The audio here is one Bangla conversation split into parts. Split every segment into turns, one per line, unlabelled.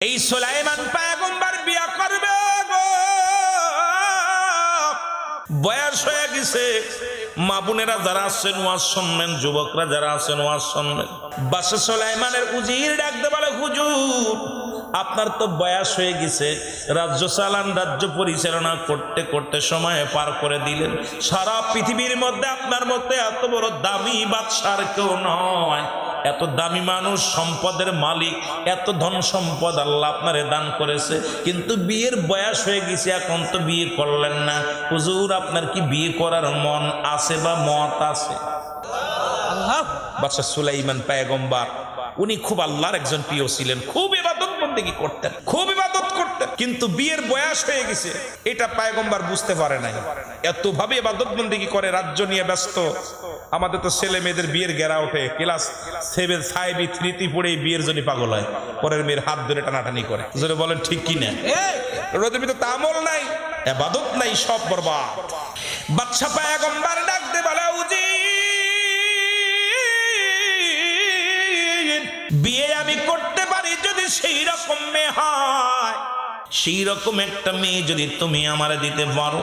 এই সুলাইমান পয়গম্বর বিয়া করবে গো, বয়স হয়ে গেছে। মা বোনেরা যারা আছেন ওয়াজ শুনবেন, যুবকরা যারা আছেন ওয়াজ শুনবেন। বাদশা সুলাইমানের উজির ডাকতে বলে, হুজুর আপনার তো বয়স হয়ে গেছে, রাজ্য চালান, রাজ্য পরিচালনা করতে করতে সময় পার করে দিলেন। সারা পৃথিবীর মধ্যে আপনার মধ্যে এত বড় দামি বাদশার কেউ নয়, এত দামি মানুষ, সম্পদের মালিক, এত ধন সম্পদ আল্লাহ আপনারে দান করেছে, কিন্তু বিয়ের বয়স হয়ে গেছে, এখন তো বিয়ে করলেন না। হুজুর আপনার কি বিয়ে করার মন আছে বা মত আছে? আল্লাহ বাদশা সুলাইমান পয়গম্বর উনি খুব আল্লাহর একজন প্রিয় ছিলেন, খুব ইবাদত বন্দেগী করতেন, খুব ইবাদত করতেন, কিন্তু বিয়ের বয়স হয়ে গেছে এটা পয়গম্বর বুঝতে পারে নাই। এত ভাবে ইবাদত বন্দেগী করে, রাজ্য নিয়ে ব্যস্ত। আমাদের তো ছেলে মেয়েদের বিয়ের গেরা ওঠে, ক্লাস 7 5 3 পড়ে বিয়ের জন্য পাগল হয়, পরের মেয়ের হাত ধরে টানাটানি করে। যদি বলেন ঠিক কি না? রোদের ভিতরে তামল নাই, ইবাদত নাই, সব বরবাদ। বাদশা পয়গম্বর ডাকতে বলে, উজি বিয়ে আমি করতে পারি যদি সেই রকম মেয়ে হয়, সেই রকম একটা মেয়ে যদি তুমি আমারে দিতে পারো,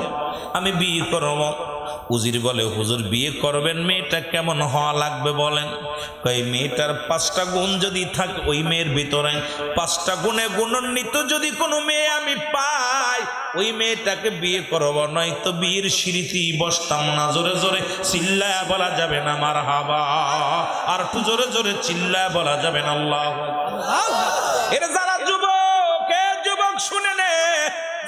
আমি বিয়ে করব। উজির বলে, হুজুর বিয়ে করবেন, মেয়েটা কেমন হওয়া লাগবে বলেন? কই মেয়েটার 5টা গুণ যদি থাকে, ওই মেয়ের ভিতরে 5টা গুণে গুণান্বিত যদি কোনো মেয়ে আমি পাই, ওই মেয়েটাকে বিয়ে করব, নয়তো বিয়ের সিঁড়িতে বসতাম না। জোরে জোরে চিল্লায়া বলা যাবে না মারহাবা, আর একটু জোরে জোরে চিল্লায়া বলা যাবে না আল্লাহু আকবার। এটা যারা যুবক শুনে নে,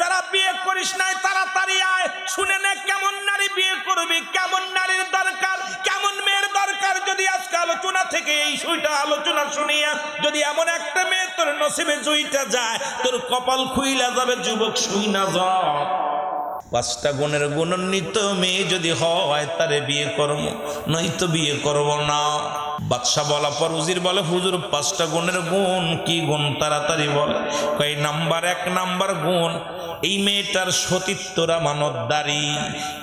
যারা বিয়ে করিস নাই তাড়াতাড়ি আয়, শুনে নে কেমন নারী বিয়ে করবি, কেমন নারীর দরকার, কেমন মেয়ের দরকার। যদি আজকে আলোচনা থেকে এই সুইটা আলোচনা শুনিয়া যদি এমন একটা মেয়ে তোর নসিবে জুইটা যায়, তোর কপাল খুইলা যাবে, যুবক শুই না যাও। 5টা গুণের গুণান্বিত মেয়ে যদি হয় তারে বিয়ে করব, নয়তো বিয়ে করব না। বাদশা বলা পর উজির বলে, হুজুর 5টা গুণের গুণ কি গুণ? তাড়াতাড়ি বলে। কই নাম্বার 1 নাম্বার গুণ, এই মেয়েটার সতীত্বরা মানতদারি,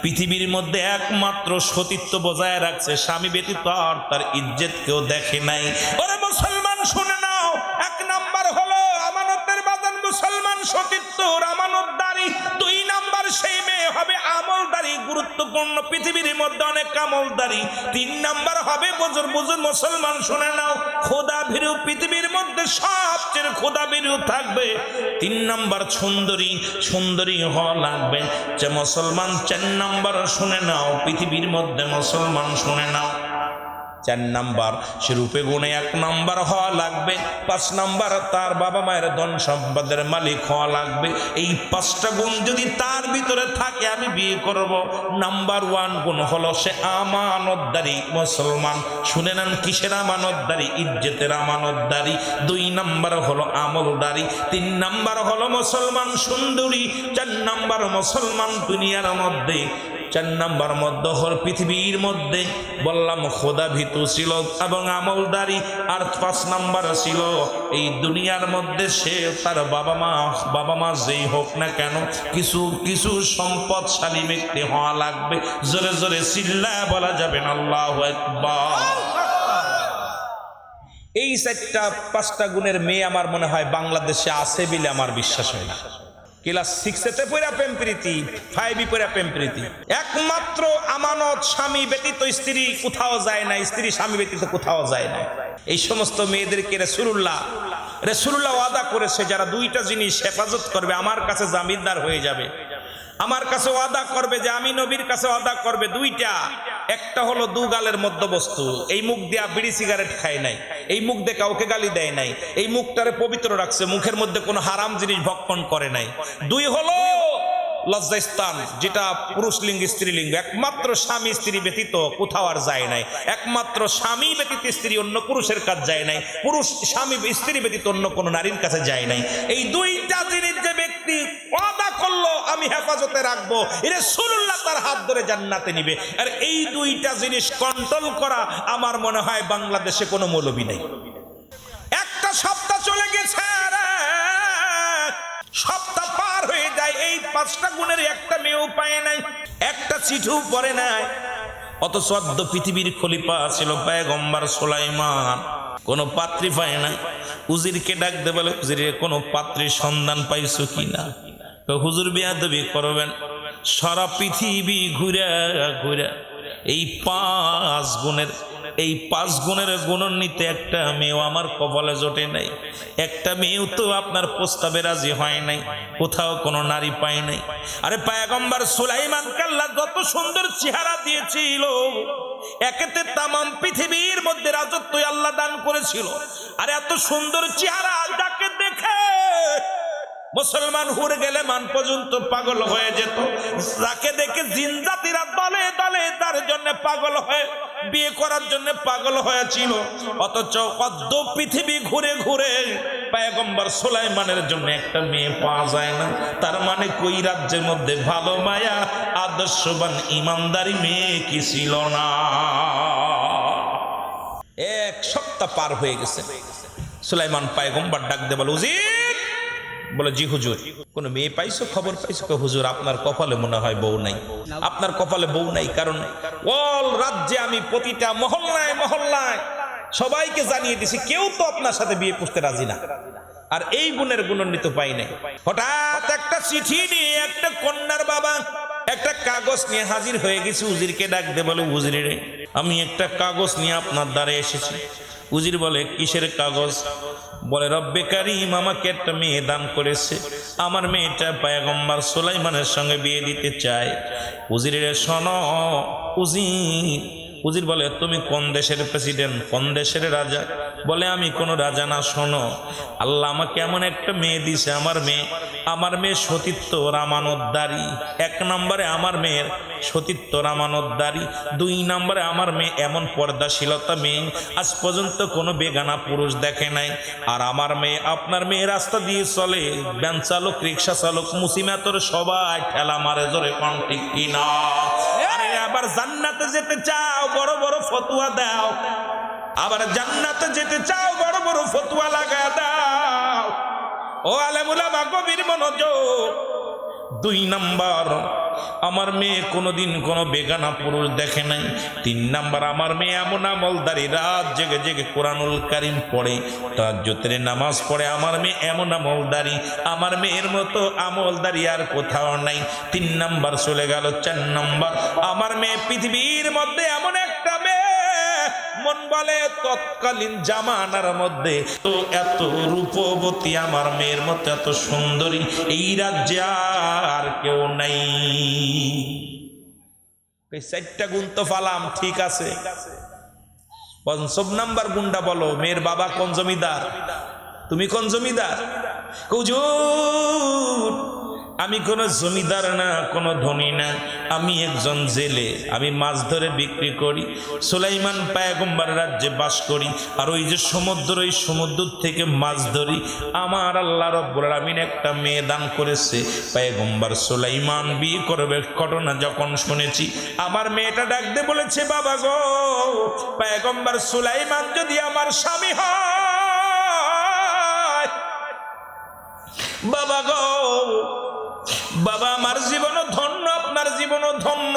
পৃথিবীর মধ্যে একমাত্র সতীত্ব বজায় রাখছে, স্বামী ব্যতীত আর তার ইজ্জত কেউ দেখে নাই। ওরে মুসলমান শুনে নাও, 1 নাম্বার হলো আমানতের বাজান, মুসলমান সতীত্ব আমানতদারি। 2 নাম্বার সেই মেয়ে হবে আমলদারি, গুরুত্বপূর্ণ, পৃথিবীর মধ্যে অনেক আমলদারি। 3 নাম্বার হবে বুজুর মুসলমান শুনে নাও, খোদা ভীরু, পৃথিবীর মধ্যে সবচেয়ে খোদা ভীরু থাকবে। 3 নাম্বার সুন্দরী হওয়া লাগবে যে মুসলমান। 4 নাম্বার শুনে নাও, পৃথিবীর মধ্যে মুসলমান শুনে নাও, 4 নাম্বার সে রূপে গুণে 1 নাম্বার হওয়া লাগবে। 5 নাম্বার তার বাবা মায়ের ধন সম্পদের মালিক হওয়া লাগবে। এই 5টা গুণ যদি তার ভিতরে থাকে আমি বিয়ে করব। নাম্বার 1 গুণ হলো সে আমানতদারি মুসলমান। শুনে নেন কিসের আমানতদারি? ইজ্জতের আমানতদারি। 2 নাম্বার হলো আমলদারি। 3 নাম্বার হলো মুসলমান সুন্দরী। 4 নাম্বার মুসলমান দুনিয়ার মধ্যে। 4 নাম্বার মধ্যে হল পৃথিবীর মধ্যে বললাম খোদা ভীতু ছিল এবং আমলদারি। আর 5 নাম্বার ছিল এই দুনিয়ার মধ্যে সে তার বাবা মা যেই হোক না কেন কিছু সম্পদশালী ব্যক্তি হওয়া লাগবে। জোরে জোরে চিল্লায়া বলা যাবে না আল্লাহু আকবার। এই 5টা গুণের মেয়ে আমার মনে হয় বাংলাদেশে আছে বলে আমার বিশ্বাস হয় না। ক্লাস 6 পড়া প্রেম প্রীতি, 5 পড়া প্রেম প্রীতি। একমাত্র আমানত স্বামী ব্যতীত স্ত্রী কোথাও যায় না, স্ত্রী স্বামী ব্যতীত কোথাও যায় না। এই সমস্ত মেয়েদেরকে রাসূলুল্লাহ ওয়াদা করেছে, যারা 2টা জিনিস হেফাজত করবে আমার কাছে জামিনদার হয়ে যাবে। আমার কাছে ওয়াদা করবে যে আমি নবীর কাছে ওয়াদা করবে 2টা। একটা হলো 2 গালের মধ্যবস্তু, এই মুখ দিয়া বিড়ি সিগারেট খায় নাই, এই মুখ দিয়ে কাউকে গালি দেয় নাই, এই মুখটারে পবিত্র রাখছে, মুখের মধ্যে কোনো হারাম জিনিস ভক্ষণ করে নাই। 2 হলো লজ্জাস্থান, যেটা পুরুষ লিঙ্গ স্ত্রীলিঙ্গ, একমাত্র স্বামী স্ত্রী ব্যতীত কোথাও আর যায় নাই। একমাত্র স্বামী ব্যতীত স্ত্রী অন্য পুরুষের কাছে যায় নাই, পুরুষ স্বামী স্ত্রী ব্যতীত অন্য কোনো নারীর কাছে যায় নাই। এই 2টা জিনিস যে ব্যক্তি ওয়াদা করলো আমি হেফাজতে রাখবো, রাসূলুল্লাহ তার হাত ধরে জান্নাতে নিবে। আর এই 2টা জিনিস কন্ট্রোল করা আমার মনে হয় বাংলাদেশে কোনো মৌলবী নাই। একটা সপ্তাহ চলে গেছে, সপ্তাহ পার হয়ে যায়, এই 5টা গুণের একটা মেয়েও পায় নাই, একটা চিঠিও পড়ে নাই। অথচ পৃথিবীর খলিফা ছিল পয়গম্বর সুলাইমান। কোনো পাত্রী পায় না। উজিরকে ডাক দে বলে, উজিরে কোনো পাত্রীর সন্ধান পাইছো কিনা? হুজুর বিয়াদবি করবেন, সারা পৃথিবী ঘুরে ঘুরে এই পাঁচ গুণের গুণান্বিত একটা মেয়েও আমার কপালে জোটে নাই। একটা মেয়েও তো আপনার প্রস্তাবে রাজি হয় নাই, কোথাও কোনো নারী পায় নাই। আরে পয়গম্বর সুলাইমানকে আল্লাহ যত সুন্দর চেহারা দিয়েছিল, একেতে তামাম পৃথিবীর মধ্যে রাজত্ব আল্লাহ দান করেছিল। আর এত সুন্দর চেহারা যাকে দেখে মুসলমান হুড়ে গেলে মান পর্যন্ত পাগল হয়ে যেত, যাকে দেখে জিন জাতিরা দলে দলে তার জন্য পাগল হয়ে বিয়ে করার জন্য পাগল হয়েছিল। অথচ কত পৃথিবী ঘুরে ঘুরে পয়গম্বর সুলাইমানের জন্য একটা মেয়ে পাওয়া যায় না। তার মানে কই রাজ্যের মধ্যে ভালো মায়া আদর্শবান ইমানদারি মেয়ে কি ছিল না? এক সপ্তাহ পার হয়ে গেছে। সুলাইমান পয়গম্বর ডাক দে বলে, উজির। বলে, জি হুজুর। কোন মেয়ে পাইছো, খবর পাইছো? হুজুর আপনার কপালে মনে হয় বউ নাই। আপনার কপালে বউ নাই, কারণ অল রাজ্যে আমি প্রতিটা মহল্লায় মহল্লায় সবাইকে জানিয়ে দিছি, কেউ তো আপনার সাথে বিয়ে করতে রাজি না। আর এই গুণের গুণান্বিত পাই নাই। হঠাৎ একটা চিঠি নিয়ে একটা কন্যার বাবা একটা কাগজ নিয়ে হাজির হয়ে গেছে। উজিরকে ডাক দে বলে, উজির রে, আমি একটা কাগজ নিয়ে আপনার দ্বারে এসেছি। উজির বলে, কিসের কাগজ? বলে, রব্বে কারীম আমাকে একটা মেয়ে দান করেছে, আমার মেয়েটা পয়গম্বর সুলাইমানের সঙ্গে বিয়ে দিতে চায়। উজিরে শোনো উজির। উজির বলে, তুমি কোন দেশের প্রেসিডেন্ট, কোন দেশের রাজা? বলে, আমি কোন রাজা না। শোনো, আল্লাহ আমাকে এমন একটা মেয়ে দিছে, আমার মেয়ে সতীত্ব রামানোদ্দারী। 1 নম্বরে আমার মেয়ের সতীত্ব রামানোদ্দারী, 2 নম্বরে আমার মেয়ে এমন পর্দাশীলতা মেয়ে, আজ পর্যন্ত কোনো বেগানা পুরুষ দেখে নাই। আর আমার মেয়ে, আপনার মেয়ে রাস্তা দিয়ে চলে, ভ্যান চালক, রিক্সা চালক, মুসিমাতর সবাই ঠেলা মারে জোরে, কোন ঠিক কিনা? আরে আবার জান্নাতে যেতে চাও, বড় বড় ফতুয়া দাও। আবার জান্নাতে যেতে চাও, বড় বড় ফতুয়া লাগা দাও। ও আলেম উলামা গভীর মনোযোগ। 2 নাম্বার, আমার মেয়ে কোনোদিন কোনো বেগানা পুরুষ দেখে নাই। 3 নাম্বার, আমার মেয়ে এমন আমলদারি, রাত জেগে জেগে কোরআনুল কারীম পড়ে, তাহাজ্জুদের নামাজ পড়ে। আমার মেয়ে এমন আমলদারি, আমার মেয়ের মতো আমলদারি আর কোথাও নাই। 3 নাম্বার চলে গেল। 4 নাম্বার, আমার মেয়ে পৃথিবীর মধ্যে এমন একটা মেয়ে, মন বলে তৎকালীন জামানার মধ্যে তো এত রূপবতী আমার মেয়ের মতো এত সুন্দরী এই রাজ্যে আর কেউ নাই। 4টা গুণ তো ফালাম, ঠিক আছে। 5 নাম্বার গুণটা বলো। মেয়ের বাবা কোন জমিদার? তুমি কোন জমিদার? হুজুর আমি কোন জমিদার না, কোন ধনী না, আমি একজন জেলে, আমি মাছ ধরে বিক্রি করি। সুলাইমান পয়গম্বর রাজ্যে বাস করি, আর ওই যে সমুদ্র, ওই সমুদ্র থেকে মাছ ধরি। আমার আল্লাহ রব্বুল আলামিন একটা মেয়ে দান করেছে, পয়গম্বর সুলাইমান বিয়ে করবে। ঘটনা যখন শুনেছি, আমার মেয়েটা ডাক দিয়ে বলেছে, বাবা গো, পয়গম্বর সুলাইমান যদি আমার স্বামী হয়, বাবা গো, বাবা আমার জীবনও ধন্য, আপনার জীবনও ধন্য।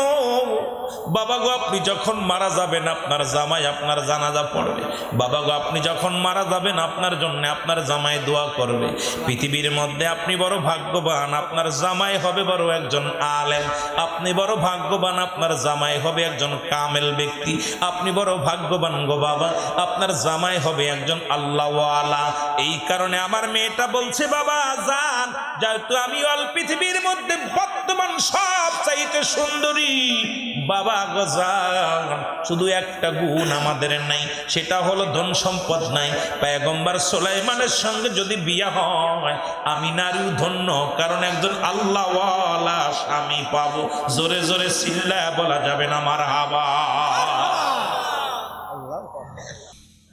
বাবা গো, আপনি যখন মারা যাবেন আপনার জামাই আপনার জানাজা পড়বে। বাবা গো, আপনি যখন মারা যাবেন আপনার জন্য আপনার জামাই দোয়া করবে। পৃথিবীর মধ্যে আপনি বড় ভাগ্যবান, আপনার জামাই হবে বড় একজন আলেম। আপনি বড় ভাগ্যবান, আপনার জামাই হবে একজন কামেল ব্যক্তি। আপনি বড় ভাগ্যবান গো বাবা, আপনার জামাই হবে একজন আল্লাহওয়ালা। এই কারণে আমার মেয়েটা বলছে, বাবা যান, যেহেতু আমি অল পৃথিবীর মধ্যে বর্তমান সব চাইতে সুন্দরী, বাবা গো যান, শুধু একটা গুণ আমাদের নাই, সেটা হলো ধন সম্পদ নাই। পয়গম্বর সুলাইমানের সঙ্গে যদি বিয়ে হয়, আমি নারীও ধন্য, কারণ একজন আল্লাহওয়ালা স্বামী পাবো। জোরে জোরে চিল্লায়া বলা যাবে না মারহাবা।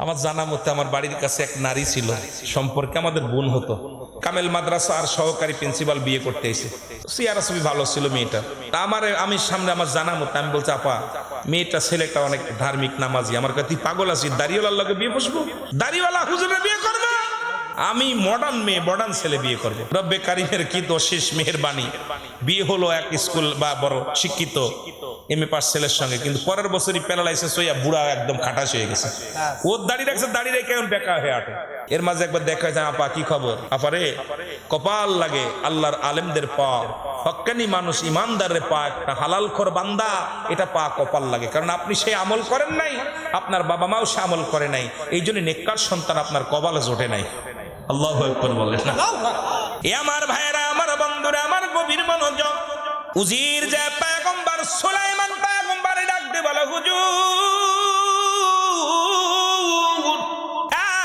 আমার জানা মতে আমার বাড়ির কাছে এক নারী ছিল, সম্পর্কে আমাদের বোন হতো। কামেল মাদ্রাসা আর সহকারী প্রিন্সিপাল বিয়ে করতে এসে, সিয়ারা ছবি ভালো ছিল মেয়েটা। আমি সামনে আমার জানা মতে আমি বলছি, আপা মেয়েটা ছেলেটা অনেক ধার্মিক নামাজি, আমার কাছে তুই পাগল আছিস, দাড়িওয়ালার লগে বিয়ে বসবো, দাড়িওয়ালা হুজুরে বিয়ে করবে? আমি মডার্ন মেয়ে, মডার্ন ছেলে বিয়ে করবো। রব্বে কারিমের কি তো শেষ মেহেরবানি, বিয়ে হলো এক স্কুল বা বড় শিক্ষিত এমএ পাস ছেলের সঙ্গে, কিন্তু পরের বছরই প্যারালাইসিস হইয়া বুড়া একদম খাটাস হয়ে গেছে। ওর দাড়ি রাখছে, দাড়ি রেখে এখন বেকা হয়ে আটে। এর মাঝে একবার দেখা যায়, আপা কি খবর? আপারে কপাল লাগে আল্লাহর আলেমদের পা, হক্কানি মানুষ ইমানদারের পা, একটা হালাল খোর বান্দা, এটা পা কপাল লাগে। কারণ আপনি সেই আমল করেন নাই, আপনার বাবা মাও সে আমল করে নাই, এই জন্য নেককার সন্তান আপনার কপালে জোটে নাই। আল্লাহু আকবার বলেন না? এ আমার ভাইয়েরা, আমার বন্ধুরা, আমার গভীর মনোযোগ। উজির যে পয়গম্বর সুলাইমান পয়গম্বরে ডাক দিয়ে বলে, হুজুর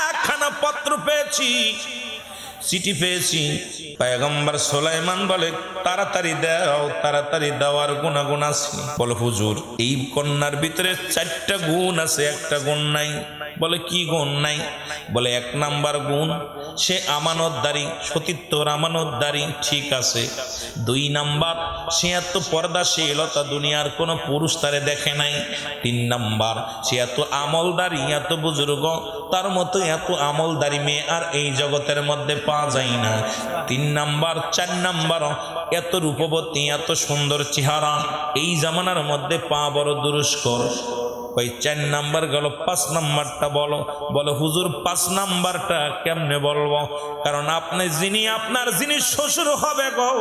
একখানা পত্র পেয়েছি, চিঠি পেয়েছি। পয়গম্বর সুলাইমান বলে, তাড়াতাড়ি দাও, তাড়াতাড়ি দেওয়ার গুণাগুণ আছে। বলে, হুজুর এই কন্যার ভিতরে 4টা গুণ আছে, একটা গুণ নাই। বলে, কি গুণ নাই? বলে, 1 নাম্বার গুণ সে আমানতদারি, সতীত্বর আমানতদারি, ঠিক আছে। 2 নাম্বার সে এত পর্দাশীলতা, দুনিয়ার কোনো পুরুষ তারে দেখে নাই। 3 নাম্বার সে এত আমলদারি, এত বুজুর্গ, তার মতো এত আমলদারি মেয়ে আর এই জগতের মধ্যে পাওয়া যায় না। 3 নাম্বার 4 নাম্বার এত রূপবতী, এত সুন্দর চেহারা এই জামানার মধ্যে পাওয়া বড় দুরস্কর। ওই 4 নাম্বার গেল, 5 নাম্বারটা বলো। বলো, হুজুর 5 নাম্বারটা কেমনে বলবো? কারণ আপনি যিনি শ্বশুর হবে গো,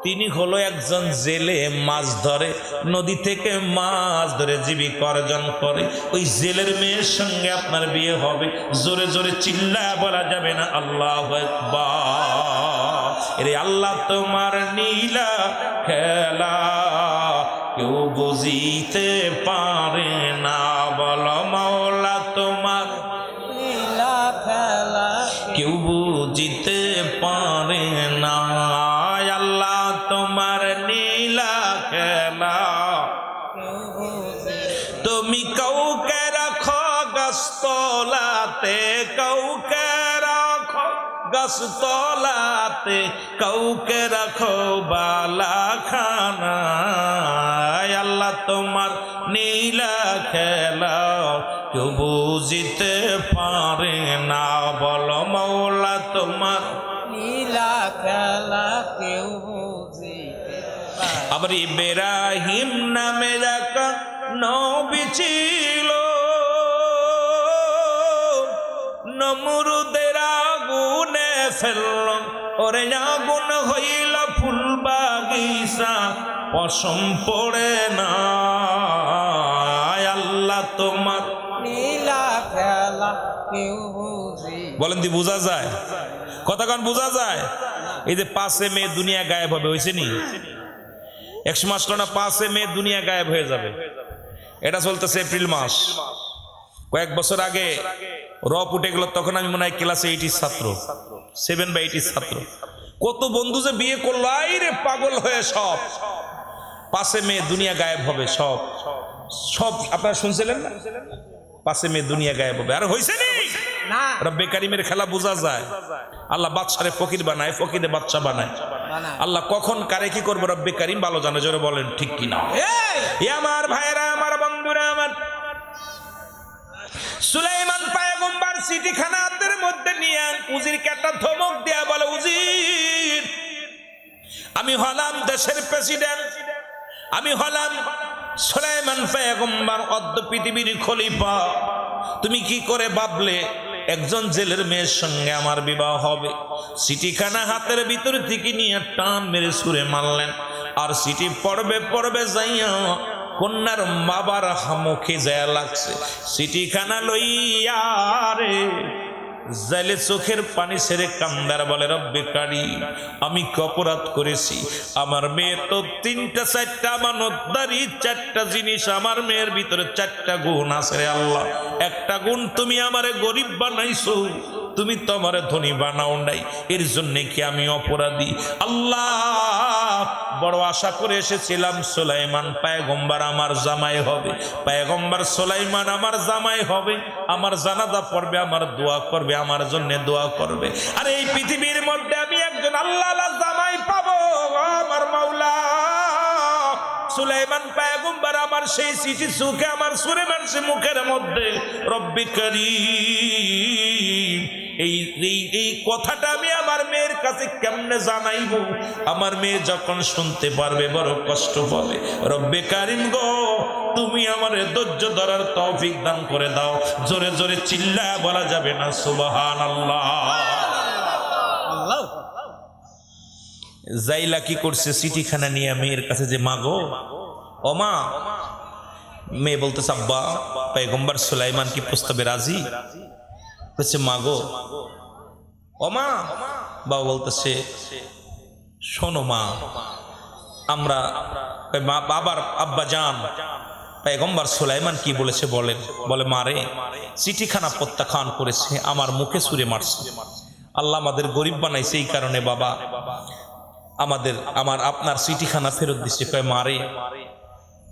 তিনি হলো একজন জেলে মাছ ধরে, নদী থেকে মাছ ধরে জীবিকা অর্জন করে। ওই জেলের মেয়ের সঙ্গে আপনার বিয়ে হবে। জোরে জোরে চিল্লায় বলা যাবে না আল্লাহু আকবার। এরে আল্লাহ তোমার নীলা খেলা কেউ বুঝিতে পারে না। বলো, মাওলা তোমার লীলা খেলা কেউ বুঝিতে পারে না। আল্লাহ তোমার নীলা খেলা তুমি কাউকে রাখো গাছতলাতে, কাউকে রাখো গাছতলাতে, কাউকে রাখো বালাখানায়। আল্লাহ তোমার নীলা খেলা কেউ বুঝিতে পারে না। বলো, মাওলা তোমার নীলা খেলা কেউ বুঝিতে পারে। আবার ইব্রাহিম নামের এক নবী ছিল, নমরুদের আগুনে ফেলল, ওরে আগুন হইল ফুল বাগিচা, পশম পড়ে না। আল্লাহ তোমার নীলা খেলা কেউ বুঝি। বলেন দি বোঝা যায়? কতক্ষণ বোঝা যায়? এই যে 5 মে দুনিয়া গায়েব হবে, হয়েছে নি? 100 মাস না, 5 মে দুনিয়া গায়েব হয়ে যাবে। এটা চলতেছে এপ্রিল মাস। কয়েক বছর আগে রপ উঠে গেল, তখন আমি মনে হয় ক্লাসে 80 ছাত্র, 7 বা 80 ছাত্র। কত বন্ধু যে বিয়ে করলো, আইরে পাগল হয়ে সব 5 মে দুনিয়া গায়েব হবে। সব সব আপনারা শুনছিলেন না? 5 মে দুনিয়া গায়েব হবে। আর হয়েছে নি? রব্বে কারিমের খেলা বোঝা যায়। আল্লাহ বাদশারে ফকির বানায়, ফকিরে বাদশা বানায়। আল্লাহ কখন কারে কি করবে রব্বে কারিম ভালো জানে। জোরে বলেন ঠিক কিনা? আমার ভাইরা, আমার বন্ধুরা, আমার সুলাইমান পয়গম্বর চিঠিখানা হাতের মধ্যে নিয়ে উজিরকে একটা ধমক দেয়া বলে, উজির আমি হলাম দেশের প্রেসিডেন্ট, আমি হলাম সুলাইমান পয়গম্বর, অদ্য পৃথিবীর খলিফা। তুমি কি করে ভাবলে একজন জেলের মেয়ের সঙ্গে আমার বিবাহ হবে? চিঠিখানা হাতের ভিতর থেকে নিয়ে টান মেরে ছুঁড়ে মারলেন। আর চিঠি পড়বে যাইয়া কন্যার বাবার মুখে যায় লাগছে। চিঠিখানা লইয়া রে জাইলে চোখের পানি ছেড়ে কান্দার বলে, রব্বে কারিম আমি কি অপরাধ করেছি? আমার মেয়ে তো 3টা 4টা আমানতদারি, 4টা জিনিস। আমার মেয়ের ভিতরে 4টা গুণ আছে রে আল্লাহ। একটা গুণ তুমি আমারে গরিব বানাইছো, তুমি তো আমারে ধনী বানাও নাই, এর জন্য কি আমি অপরাধী? আল্লাহ বড় আশা করে এসেছিলাম সুলাইমান পয়গম্বর আমার জামাই হবে, পয়গম্বর সুলাইমান আমার জামাই হবে, আমার জানাজা পড়বে, আমার দোয়া করবে, আমার জন্য দোয়া করবে। আর এই পৃথিবীর মধ্যে আমি একজন আল্লাহ জামাই পাবো। আমার মাওলা সুলাইমান পয়গম্বর আমার সেই চিঠি সুখে আমার সুরে মানছে মুখের মধ্যে। রব্বে কারীম এই কথাটা আমি আমার মেয়ের কাছে কেমনে জানাইব? আমার মেয়ে যখন শুনতে পারবে বড় কষ্ট পাবে। রব্বে কারিম গো, তুমি আমারে ধৈর্য ধরার তৌফিক দান করে দাও। জোরে জোরে চিল্লায় বলা যাবে না সুবহানাল্লাহ? জাইলা কি করছে, চিঠিখানা নিয়ে মেয়ের কাছে যে মাগো, ও মা। মেয়ে বলতেছে আব্বা, পয়গম্বর সুলাইমান কি প্রস্তাবে রাজি? বলছে মাগো, ও মা। বাবা বলতেছে শোনো মা, আমরা বাবার আব্বা জান পয়গম্বর সুলাইমান কি বলেছে বলেন? বলে মারে, চিঠিখানা প্রত্যাখ্যান করেছে, আমার মুখে ছুঁড়ে মারছে। আল্লাহ আমাদের গরিব বানাইছে, এই কারণে বাবা আপনার চিঠিখানা ফেরত দিছে। কয় মারে,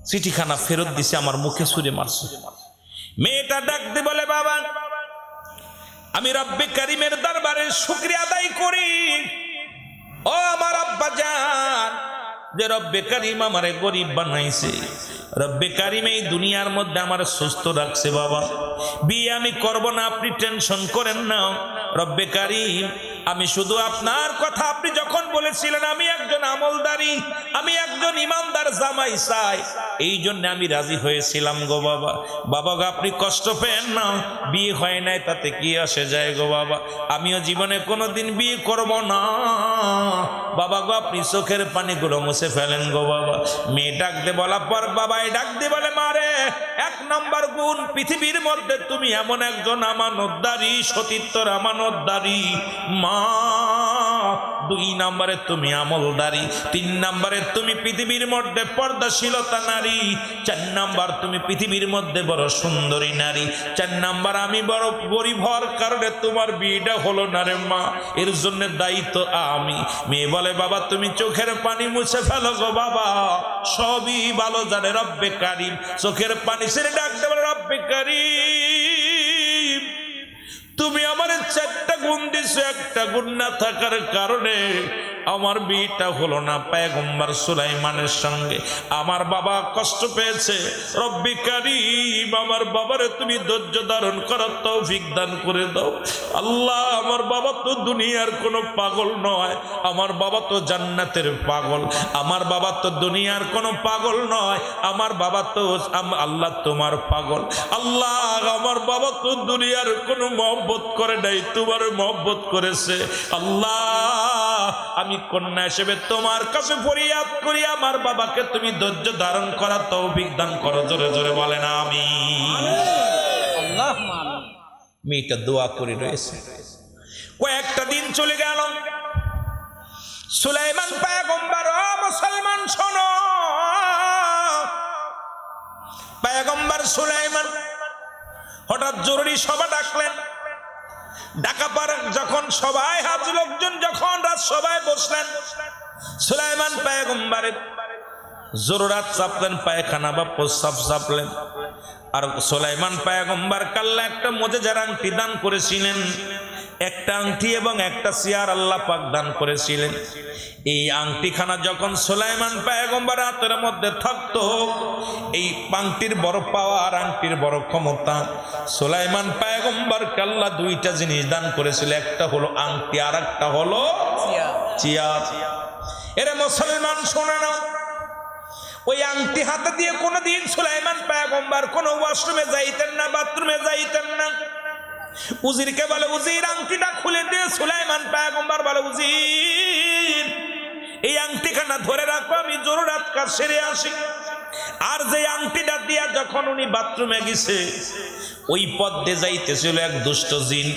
চিঠিখানা ফেরত দিছে, আমার মুখে ছুঁড়ে মারছে। মেয়েটা ডাক দিয়ে বলে বাবা, আমি রব্বে কারিমের দরবারে শুকরিয়া আদায় করি ও আমার আব্বা জান, যে রব্বে কারিম আমারে গরিব বানাইছে। রব্বে কারিম এই দুনিয়ার মধ্যে আমার সুস্থ রাখছে। বাবা বিয়ে আমি করব না, আপনি টেনশন করেন না। রব্বে কারিম, আমি শুধু আপনার কথা আপনি যখন বলেছিলেন আমি একজন আমলদারি, আমি একজন ইমানদার জামাই চাই, এই জন্য আমি রাজি হয়েছিলাম গো বাবা। বাবা গো, আপনি কষ্ট পেন না, বিয়ে হয় নাই তাতে কি আসে যায় গো বাবা। আমিও জীবনে কোনোদিন বিয়ে করব না বাবা গো, আপনি চোখের পানিগুলো মুছে ফেলেন গো বাবা। মেয়ে ডাক দে বলার পর বাবাই ডাক দে বলে মারে, এক নাম্বার গুণ পৃথিবীর মধ্যে তুমি এমন একজন আমানতদারি, সতীত্বর আমানতদারি মা। দুই নাম্বারে তুমি আমলদারি, তিন নাম্বারে তুমি পৃথিবীর মধ্যে পর্দাশীলতা নারী, চার নাম্বার তুমি পৃথিবীর মধ্যে বড় সুন্দরী নারী, চার নাম্বার আমি বড় গরিব হওয়ার কারণে তোমার বিয়েটা হলো না রে মা, এর জন্য দায়িত্ব আমি। মেয়ে বলে বাবা তুমি চোখের পানি মুছে ফেলো গো বাবা, সবই ভালো জানে রব্বে কারিম। চোখের পানি ছেড়ে ডাকতে বলে রব্বে কারিম, তুমি আমার চারটা গুণ দিছো, একটা গুণ না থাকার কারণে আমার বিয়েটা হলো না পয়গম্বর সুলাইমানের সঙ্গে। আমার বাবা কষ্ট পেয়েছে, রব্বে কারিম আমার বাবারে তুমি ধৈর্য ধারণ করার তৌফিক দান করে দাও। আল্লাহ, আমার বাবা তো দুনিয়ার কোনো পাগল নয়, আমার বাবা তো জান্নাতের পাগল, আমার বাবা তো দুনিয়ার কোনো পাগল নয়, আমার বাবা তো আল্লাহ তোমার পাগল। আল্লাহ, আমার বাবা তো দুনিয়ার কোনো মহব্বত করে নাই, তোমার মহব্বত করেছে। আল্লাহ, আমি কন্যা হিসেবে তোমার কাছে ফরিয়াদ করি, আমার বাবাকে তুমি ধৈর্য ধারণ করার তৌফিক দান করো। জোরে জোরে বলেন আমিন। মেয়েটা দোয়া করে রয়েছে। কয়েকটা দিন চলে গেল। সুলাইমান পয়গম্বর, ও মুসলমান শোনো, পয়গম্বর সুলাইমান হঠাৎ জরুরি সভা ডাকলেন। ডাকা পর যখন সবাই হাজির লোকজন যখন রাজসভায় বসলেন, সুলাইমান পয়গম্বরের জরুরাত চাপলেন, পায়খানা বা প্রস্রাব চাপলেন। আর সুলাইমান পয়গম্বর কাল্লা একটা মুজেজার আংটি দান করেছিলেন, একটা আংটি এবং একটা চেয়ার আল্লাহ পাক দান করেছিলেন। এই আংটিখানা যখন সুলাইমান পয়গম্বর হাতের মধ্যে থাকতো, এই আংটির বড় পাওয়ার, আংটির বড় ক্ষমতা। সুলাইমান পয়গম্বরকে আল্লাহ দুইটা জিনিস দান করেছিল, একটা হলো আংটি আর একটা হলো চেয়ার। এরে মুসলমান শোনে না, ওই আংটি হাতে দিয়ে কোনোদিন সুলাইমান পয়গম্বর কোনো ওয়াশরুমে যাইতেন না, বাথরুমে যাইতেন না। উজিরকে বলে উজির আংটিটা খুলে দিয়ে। সুলাইমান পয়গম্বর বলে উজির এই আংটিখানা ধরে রাখো, আমি জরুরাত কাজ সেরে আসি। আর যে আংটিটা দিয়া যখন উনি বাথরুমে গেছে, ওই পথ দিয়ে যাইতেছিল এক দুষ্ট জিন।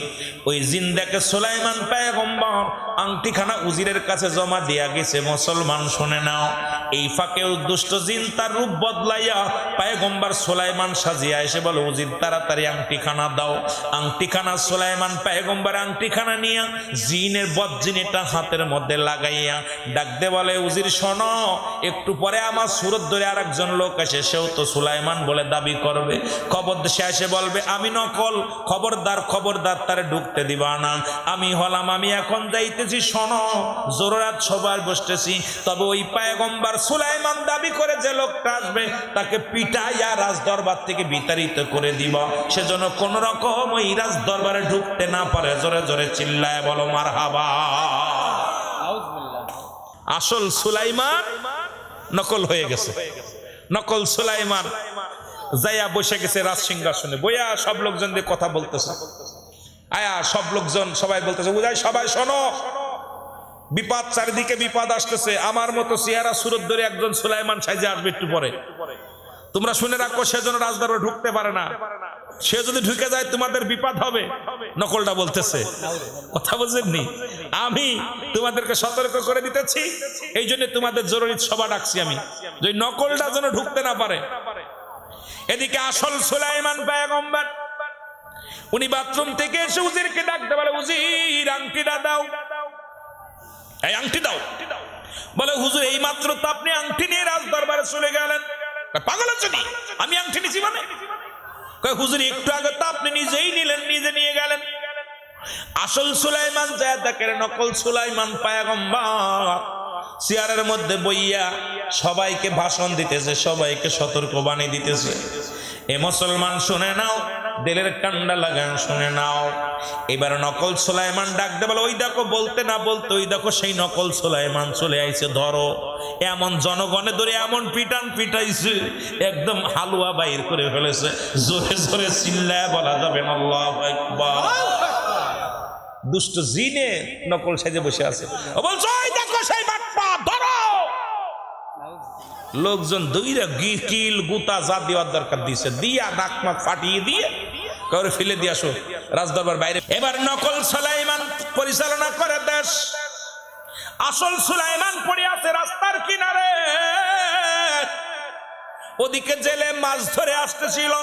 ওই জিন দেখে সুলাইমান পয়গম্বর আংটিখানা উজিরের কাছে জমা দিয়া গেছে। মুসলমান শুনে নাও, এই ফাঁকেও দুষ্ট জিন তার রূপ বদলাইয়া পয়গম্বর সুলাইমান সাজিয়া এসে বলে উজির তাড়াতাড়ি আংটিখানা দাও। আংটিখানা সুলাইমান পয়গম্বর আংটিখানা নিয়ে জিনের বদজিনেটা হাতের মধ্যে লাগাইয়া ডাকতে বলে উজির শোনো, একটু পরে আমার সুরত ধরে আর একজন লোক আসে, সেও তো সুলাইমান বলে দাবি করবে। খবর সে এসে বলবে আমি নকল, খবরদার খবরদার তারে ঢুকতে দিবা না। আমি হলাম, আমি এখন যাইতেছি, শোনো জরুরাত সবার বসতেছি। তবে ওই পয়গম্বর সুলাইমান দাবি করে যে লোকটা আসবে তাকে পিটাইয়া রাজ দরবার থেকে বিতাড়িত করে দিব, সেজন্য কোন রকম ওই রাজ দরবারে ঢুকতে না পারে। জোরে জোরে চিল্লায় বলো মারহাবা। আসল সুলাইমান নকল হয়ে গেছে। নকল সুলাইমান যাইয়া বসে গেছে রাজ সিংহাসনে, বইয়া সব লোকজন দিয়ে কথা বলতেছে। আয়া সব লোকজন সবাই বলতেছে, বুঝাই সবাই শোনো, বিপদ, চারিদিকে বিপদ আসতেছে। আমার মতো চেহারা সুরত ধরে একজন সুলাইমান সাইজে আসবে একটু পরে, তোমরা শুনে রাখো, সে যেন রাজদরবারে ঢুকতে পারে না। সে যদি ঢুকে যায় তোমাদের বিপদ হবে। নকলটা বলতেছে, কথা বুঝেননি? আমি তোমাদেরকে সতর্ক করে দিতেছি, এই জন্য তোমাদের জরুরি সভা ডাকছি আমি, যে নকলটা যেন ঢুকতে না পারে। এদিকে আসল সুলাইমান পয়গম্বর উনি বাথরুম থেকে এসে উজিরকে ডাকতে বলে, উজির আংটিটা দাও, এই আংটি দাও। বলে হুজুর এই মাত্র তো আপনি আংটি নিয়ে রাজ দরবারে চলে গেলেন। পাগল আছো নি? আমি আংটি নিছি মানে? কয় হুজুর একটু আগে তো আপনি নিজেই নিলেন, নিজে নিয়ে গেলেন। আসল সুলাইমান যায় দেখেন নকল সুলাইমান পয়গম্বর চেয়ারের মধ্যে বইয়া সবাইকে ভাষণ দিতেছে, সবাইকে সতর্ক বাণী দিতেছে। এ মুসলমান শুনে নাও, দিলের কান্ডা লাগান শুনে নাও। এবার নকল সুলাইমান ডাকতে বলে, ওই দেখো, বলতে না বলতে ওই দেখো সেই নকল সুলাইমান চলে আইছে, ধরো। এমন জনগণে ধরে এমন পিটান পিটাইছে, একদম হালুয়া বাইর করে ফেলেছে। জোরে জোরে চিল্লায় বলা যাবে না আল্লাহু আকবার। দুষ্ট জিনে নকল সাজে বসে আছে, ও বলছো ওই দেখো সেই বাটপা, ধরো। লোকজন দুইরা গিকিল গুতা যা দেওয়ার দরকার দিয়েছে, দিয়া নাক মাক ফাটিয়ে দিয়ে কাউরে ফেলে দিয়ে আসো রাজদরবার বাইরে। এবার নকল সুলাইমান পরিচালনা করে দেশ। আসল সুলাইমান পড়ে আছে রাস্তার কিনারে। ওদিকে জেলে মাছ ধরে আসতেছিল,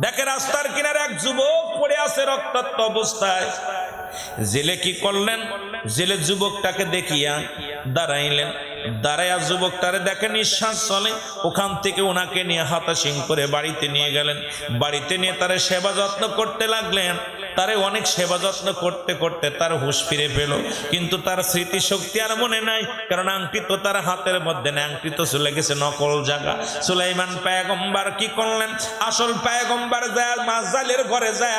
দেখে রাস্তার কিনারে এক যুবক পড়ে আছে রক্তাক্ত অবস্থায়। জেলে কি করলেন? জেলে যুবকটাকে দেখিয়া দাঁড়াইলেন। দাঁড়াইয়া যুবকটারে দেখে নিঃশ্বাস চলে, ওখান থেকে ওনাকে নিয়ে হাতাশিং করে বাড়িতে নিয়ে গেলেন। বাড়িতে নিয়ে তারে সেবা যত্ন করতে লাগলেন। তারে অনেক সেবা যত্ন করতে করতে তার হুঁশ ফিরে পেল, কিন্তু তার স্মৃতিশক্তি আর মনে নাই, কারণ আংটি তো তার হাতের মধ্যে নেই, আংটি তো চলে গেছে নকল জায়গা। সুলাইমান পয়গম্বর কি করলেন? আসল পয়গম্বর যায় মাছ জালের ঘরে যায়,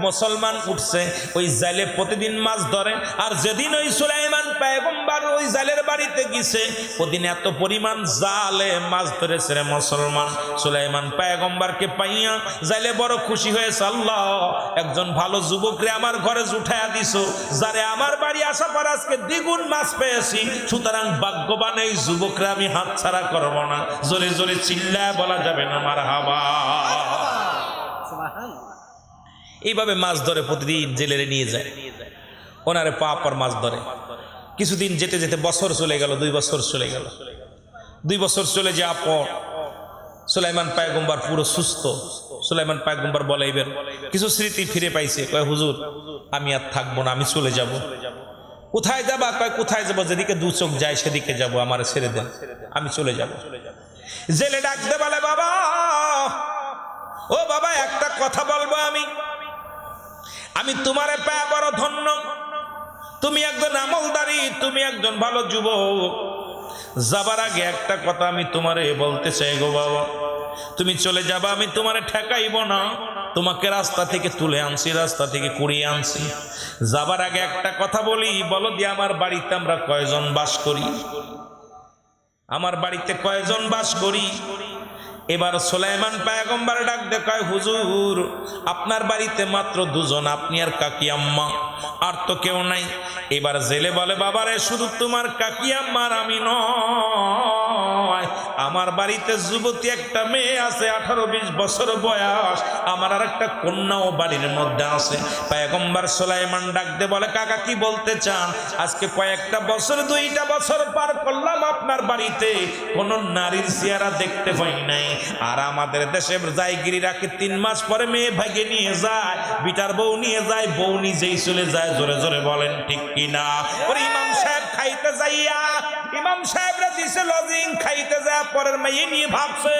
মুসলমান উঠছে ওই জালে প্রতিদিন মাছ ধরে। আর যেদিন ওই সুলাইমান পয়গম্বর ওই জালের বাড়িতে গেছে, ওদিন এত পরিমাণ জালে মাছ ধরেছে রে মুসলমান। সুলাইমান পয়গম্বরকে পাইয়া জালে বড় খুশি হয়েছে, আল্লাহ একজন ভালো যুবকরে আমার ঘরে উঠাইয়া দিছো, যারে আমার বাড়ি আসা পর আজকে দ্বিগুণ মাছ পেয়েছি, সুতরাং ভাগ্যবান এই যুবকরে আমি হাতছাড়া করব না। জোরে জোরে চিল্লায় বলা যাবে না মারহাবা। এইভাবে মাছ ধরে প্রতিদিন জেলেরে নিয়ে যায়, ওনারে পা পর মাছ ধরে। কিছুদিন যেতে যেতে বছর চলে গেল, 2 বছর চলে গেল। 2 বছর চলে যাওয়ার পর সুলাইমান পয়গম্বর পুরো সুস্থ। সুলাইমান পয়গম্বর বলে এবার কিছু স্মৃতি ফিরে পাইছে। কয় হুজুর আমি আর থাকবো না, আমি চলে যাব। কোথায় যাবা? কয় কোথায় যাবো, যেদিকে 2 চোখ যায় সেদিকে যাব, আমার ছেড়ে দেন, আমি চলে যাব। জেলে ডাকতে বলে, বাবা ও বাবা, একটা কথা বলবো আমি তোমারে পায় বড় ধন্য। তুমি একজন আমলদারি, তুমি একজন ভালো যুবক। যাবার আগে একটা কথা আমি তোমারে বলতে চাই গো বাবা, তুমি চলে যাবা, আমি তোমারে ঠেকাইব না। তোমাকে রাস্তা থেকে তুলে আনছি, রাস্তা থেকে কুড়িয়ে আনছি। যাবার আগে একটা কথা বলি, বলো দিয়ে আমার বাড়িতে আমরা কয়জন বাস করি? আমার বাড়িতে কয়জন বাস করি? এবার সুলাইমান পয়গম্বর ডাক দেখায়, হুজুর আপনার বাড়িতে মাত্র 2 জন, আপনি আর কাকি আম্মা, আর তো কেউ নাই। এবার জেলে বলে, বাবারে শুধু তোমার কাকি আম্মার আমি নয়, আমার বাড়িতে যুবতী একটা মেয়ে আছে, 18-20 বছর বয়স, আমার আর একটা কন্যাও বাড়ির মধ্যে আছে। পয়গম্বর সুলাইমান ডাক দে বলে, কাকা কি বলতে চান? আজকে কয়েকটা বছর, 2টা বছর পার করলাম আপনার বাড়িতে, কোন নারীর চেহারা দেখতে পাই নাই। আর আমাদের দেশে জায়গিরি রাখে 3 মাস পরে মেয়ে ভাগে নিয়ে যায়, বিটার বউ নিয়ে যায়, বউ নিজেই চলে যায়। জোরে জোরে বলেন ঠিক কিনা? ওরে ইমাম সাহেব খাইতে যাইয়া ইমাম সাহেবরা দিছে লজিং, খাইতে যায় পরের মেয়ে নিয়ে ভাগছে।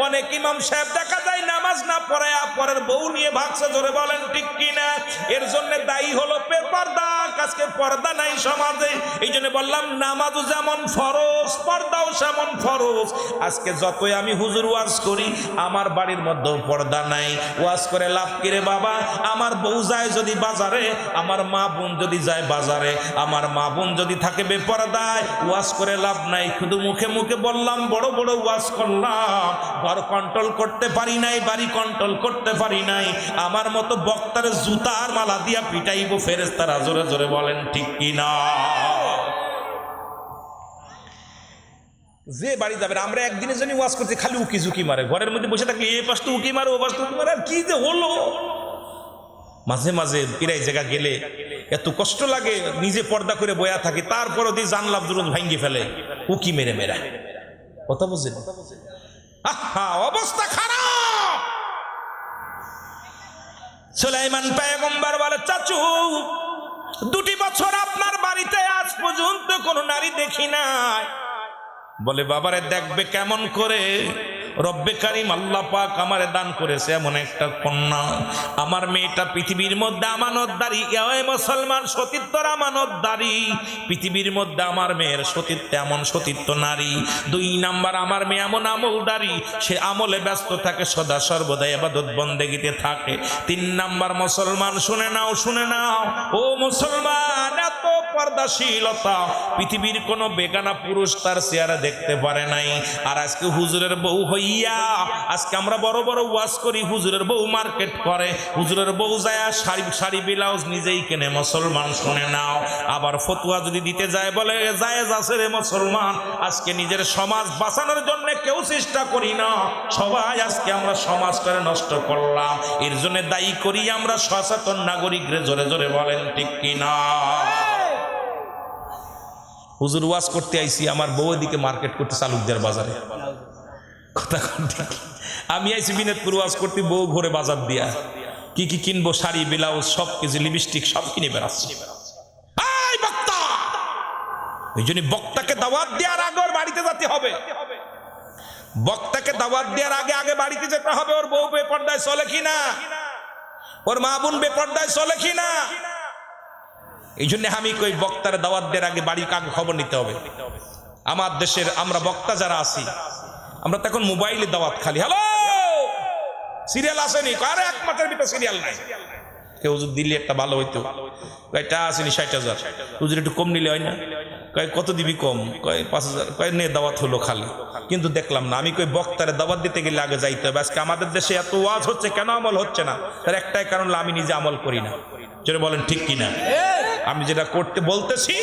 অনেক ইমাম সাহেব দেখা যায় নামাজ না পড়ে পরের বউ নিয়ে ভাগছে। জোরে বলেন ঠিক কিনা? এর জন্য দায়ী হলো বেপরদা। আজকে পর্দা নাই সমাজে। এই জন্য বললাম নামাজও যেমন ফরজ, পর্দাও সেমন ফরজ। আজকে যতই আমি হুজুর ওয়াজ করি, আমার বাড়ির মধ্যেও পর্দা নাই। ওয়াজ করে লাভ কি রে বাবা? আমার বউ যায় যদি বাজারে, আমার মা বোন যদি যায় বাজারে, আমার মা বোন যদি থাকে বেপরদায়, ওয়াজ করে লাভ নাই। শুধু মুখে মুখে বললাম, বড় বড় ওয়াজ করলাম, ঘর কন্ট্রোল করতে পারি নাই, বাড়ি কন্ট্রোল করতে পারি নাই। আমার মতো বক্তার জুতার মালা দিয়া পিটাইবো ফেরেশতারা। জোরে জোরে বলেন ঠিক কিনা? যে বাড়ি যাবে, আমরা একদিনের জন্য ওয়াজ করছি, খালি উকি ঝুঁকি মারে। ঘরের মধ্যে বসে থাকলে এ পাশ তো উকি মারে, ও পাশ তো উকি মারে, আর কি যে হলো। মাঝে মাঝে প্রায় জায়গা গেলে এত কষ্ট লাগে, নিজে পর্দা করে বয়া থাকি, তারপরও দিয়ে জানলা দুরন্ত ভাঙ্গি ফেলে উকি মেরে মেরা। কথা বুঝলেন? অবস্থা খারাপ। সুলাইমান পয়গম্বর বলে, চাচু 2 বছর আপনার বাড়িতে আজ পর্যন্ত কোনো নারী দেখি নাই। বলে, বাবারে দেখবে কেমন করে? রব্বে কারিম আল্লাহ পাক আমারে দান করেছে এমন একটা কন্যা। আমার মেয়েটা পৃথিবীর মধ্যে আমানতদারি। এই মুসলমান, সতীত্বর আমানতদারি। পৃথিবীর মধ্যে আমার মেয়ের সতীত্ব এমন সতীত্ব নারী। 2 নাম্বার, আমার মেয়ে এমন আমলদারি, সে আমলে ব্যস্ত থাকে, সদা সর্বদা ইবাদত বন্দেগীতে থাকে। 3 নাম্বার, মুসলমান শুনে নাও, শুনে নাও ও মুসলমান, এত পর্দাশীলতা পৃথিবীর কোনো বেগানা পুরুষ তার চেহারা দেখতে পারে নাই। আর আজকে হুজুরের বউ হইয়া আজকে আমরা বড় বড় ওয়াজ করি, হুজুরের বউ মার্কেট করে, হুজুরের বউ যায় শাড়ি ব্লাউজ নিজেই কেনে। মুসলমান শুনে নাও। আবার ফতুয়া যদি দিতে যায় বলে জায়েজ আছে রে মুসলমান। আজকে নিজের সমাজ বাঁচানোর জন্য কেউ চেষ্টা করি না, সবাই আজকে আমরা সমাজটারে নষ্ট করলাম। এর জন্য দায়ী করি আমরা সচেতন নাগরিক রে। জোরে জোরে বলেন ঠিক কিনা? হুজুর ওয়াজ করতে আইছি, আমার বউ এদিকে মার্কেট করতে চালুকদের বাজারে। কথা ঠিক। আমি আইছি বিনোদপুর ওয়াজ করতে, বউ ঘরে বাজার দিয়া কি কি কিনবো, শাড়ি ব্লাউজ সব কিছু, লিপস্টিক সব কিনে বেড়াচ্ছি। বক্তা, ওই জন্য বক্তাকে দাওয়াত দেওয়ার আগে ওর বাড়িতে যেতে হবে। বক্তাকে দাওয়াত দেওয়ার আগে আগে বাড়িতে যেতে হবে। ওর বউ বেপর্দায় চলে কিনা, ওর মা বোন বেপর্দায় চলে কিনা। এই জন্য আমি কই, বক্তার দাওয়াত দেওয়ার আগে বাড়ির কাকে খবর নিতে হবে। আমার দেশের আমরা বক্তা যারা আছি, আমরা তো এখন মোবাইলে দাওয়াত খালি, হ্যালো সিরিয়াল আসেনি, আরে 1 মাসের ভিতরে সিরিয়াল নাই। কেউ যদি দিল্লি একটা ভালো হইতো, কয়টা আসেনি 60,000, হুজুর একটু কম নিলে হয় না? কয় কত দিবি কম? কয় 5,000। কয় নে দাওয়াত হলো খালি, কিন্তু দেখলাম না। আমি কই, বক্তারে দাওয়াত দিতে গেলে আগে যাইতে হবে। আজকে আমাদের দেশে এত ওয়াজ হচ্ছে, কেন আমল হচ্ছে না? তার একটাই কারণ, আমি নিজে আমল করি না। যেটা বলেন ঠিক কিনা? আমি যেটা করতে বলতেছি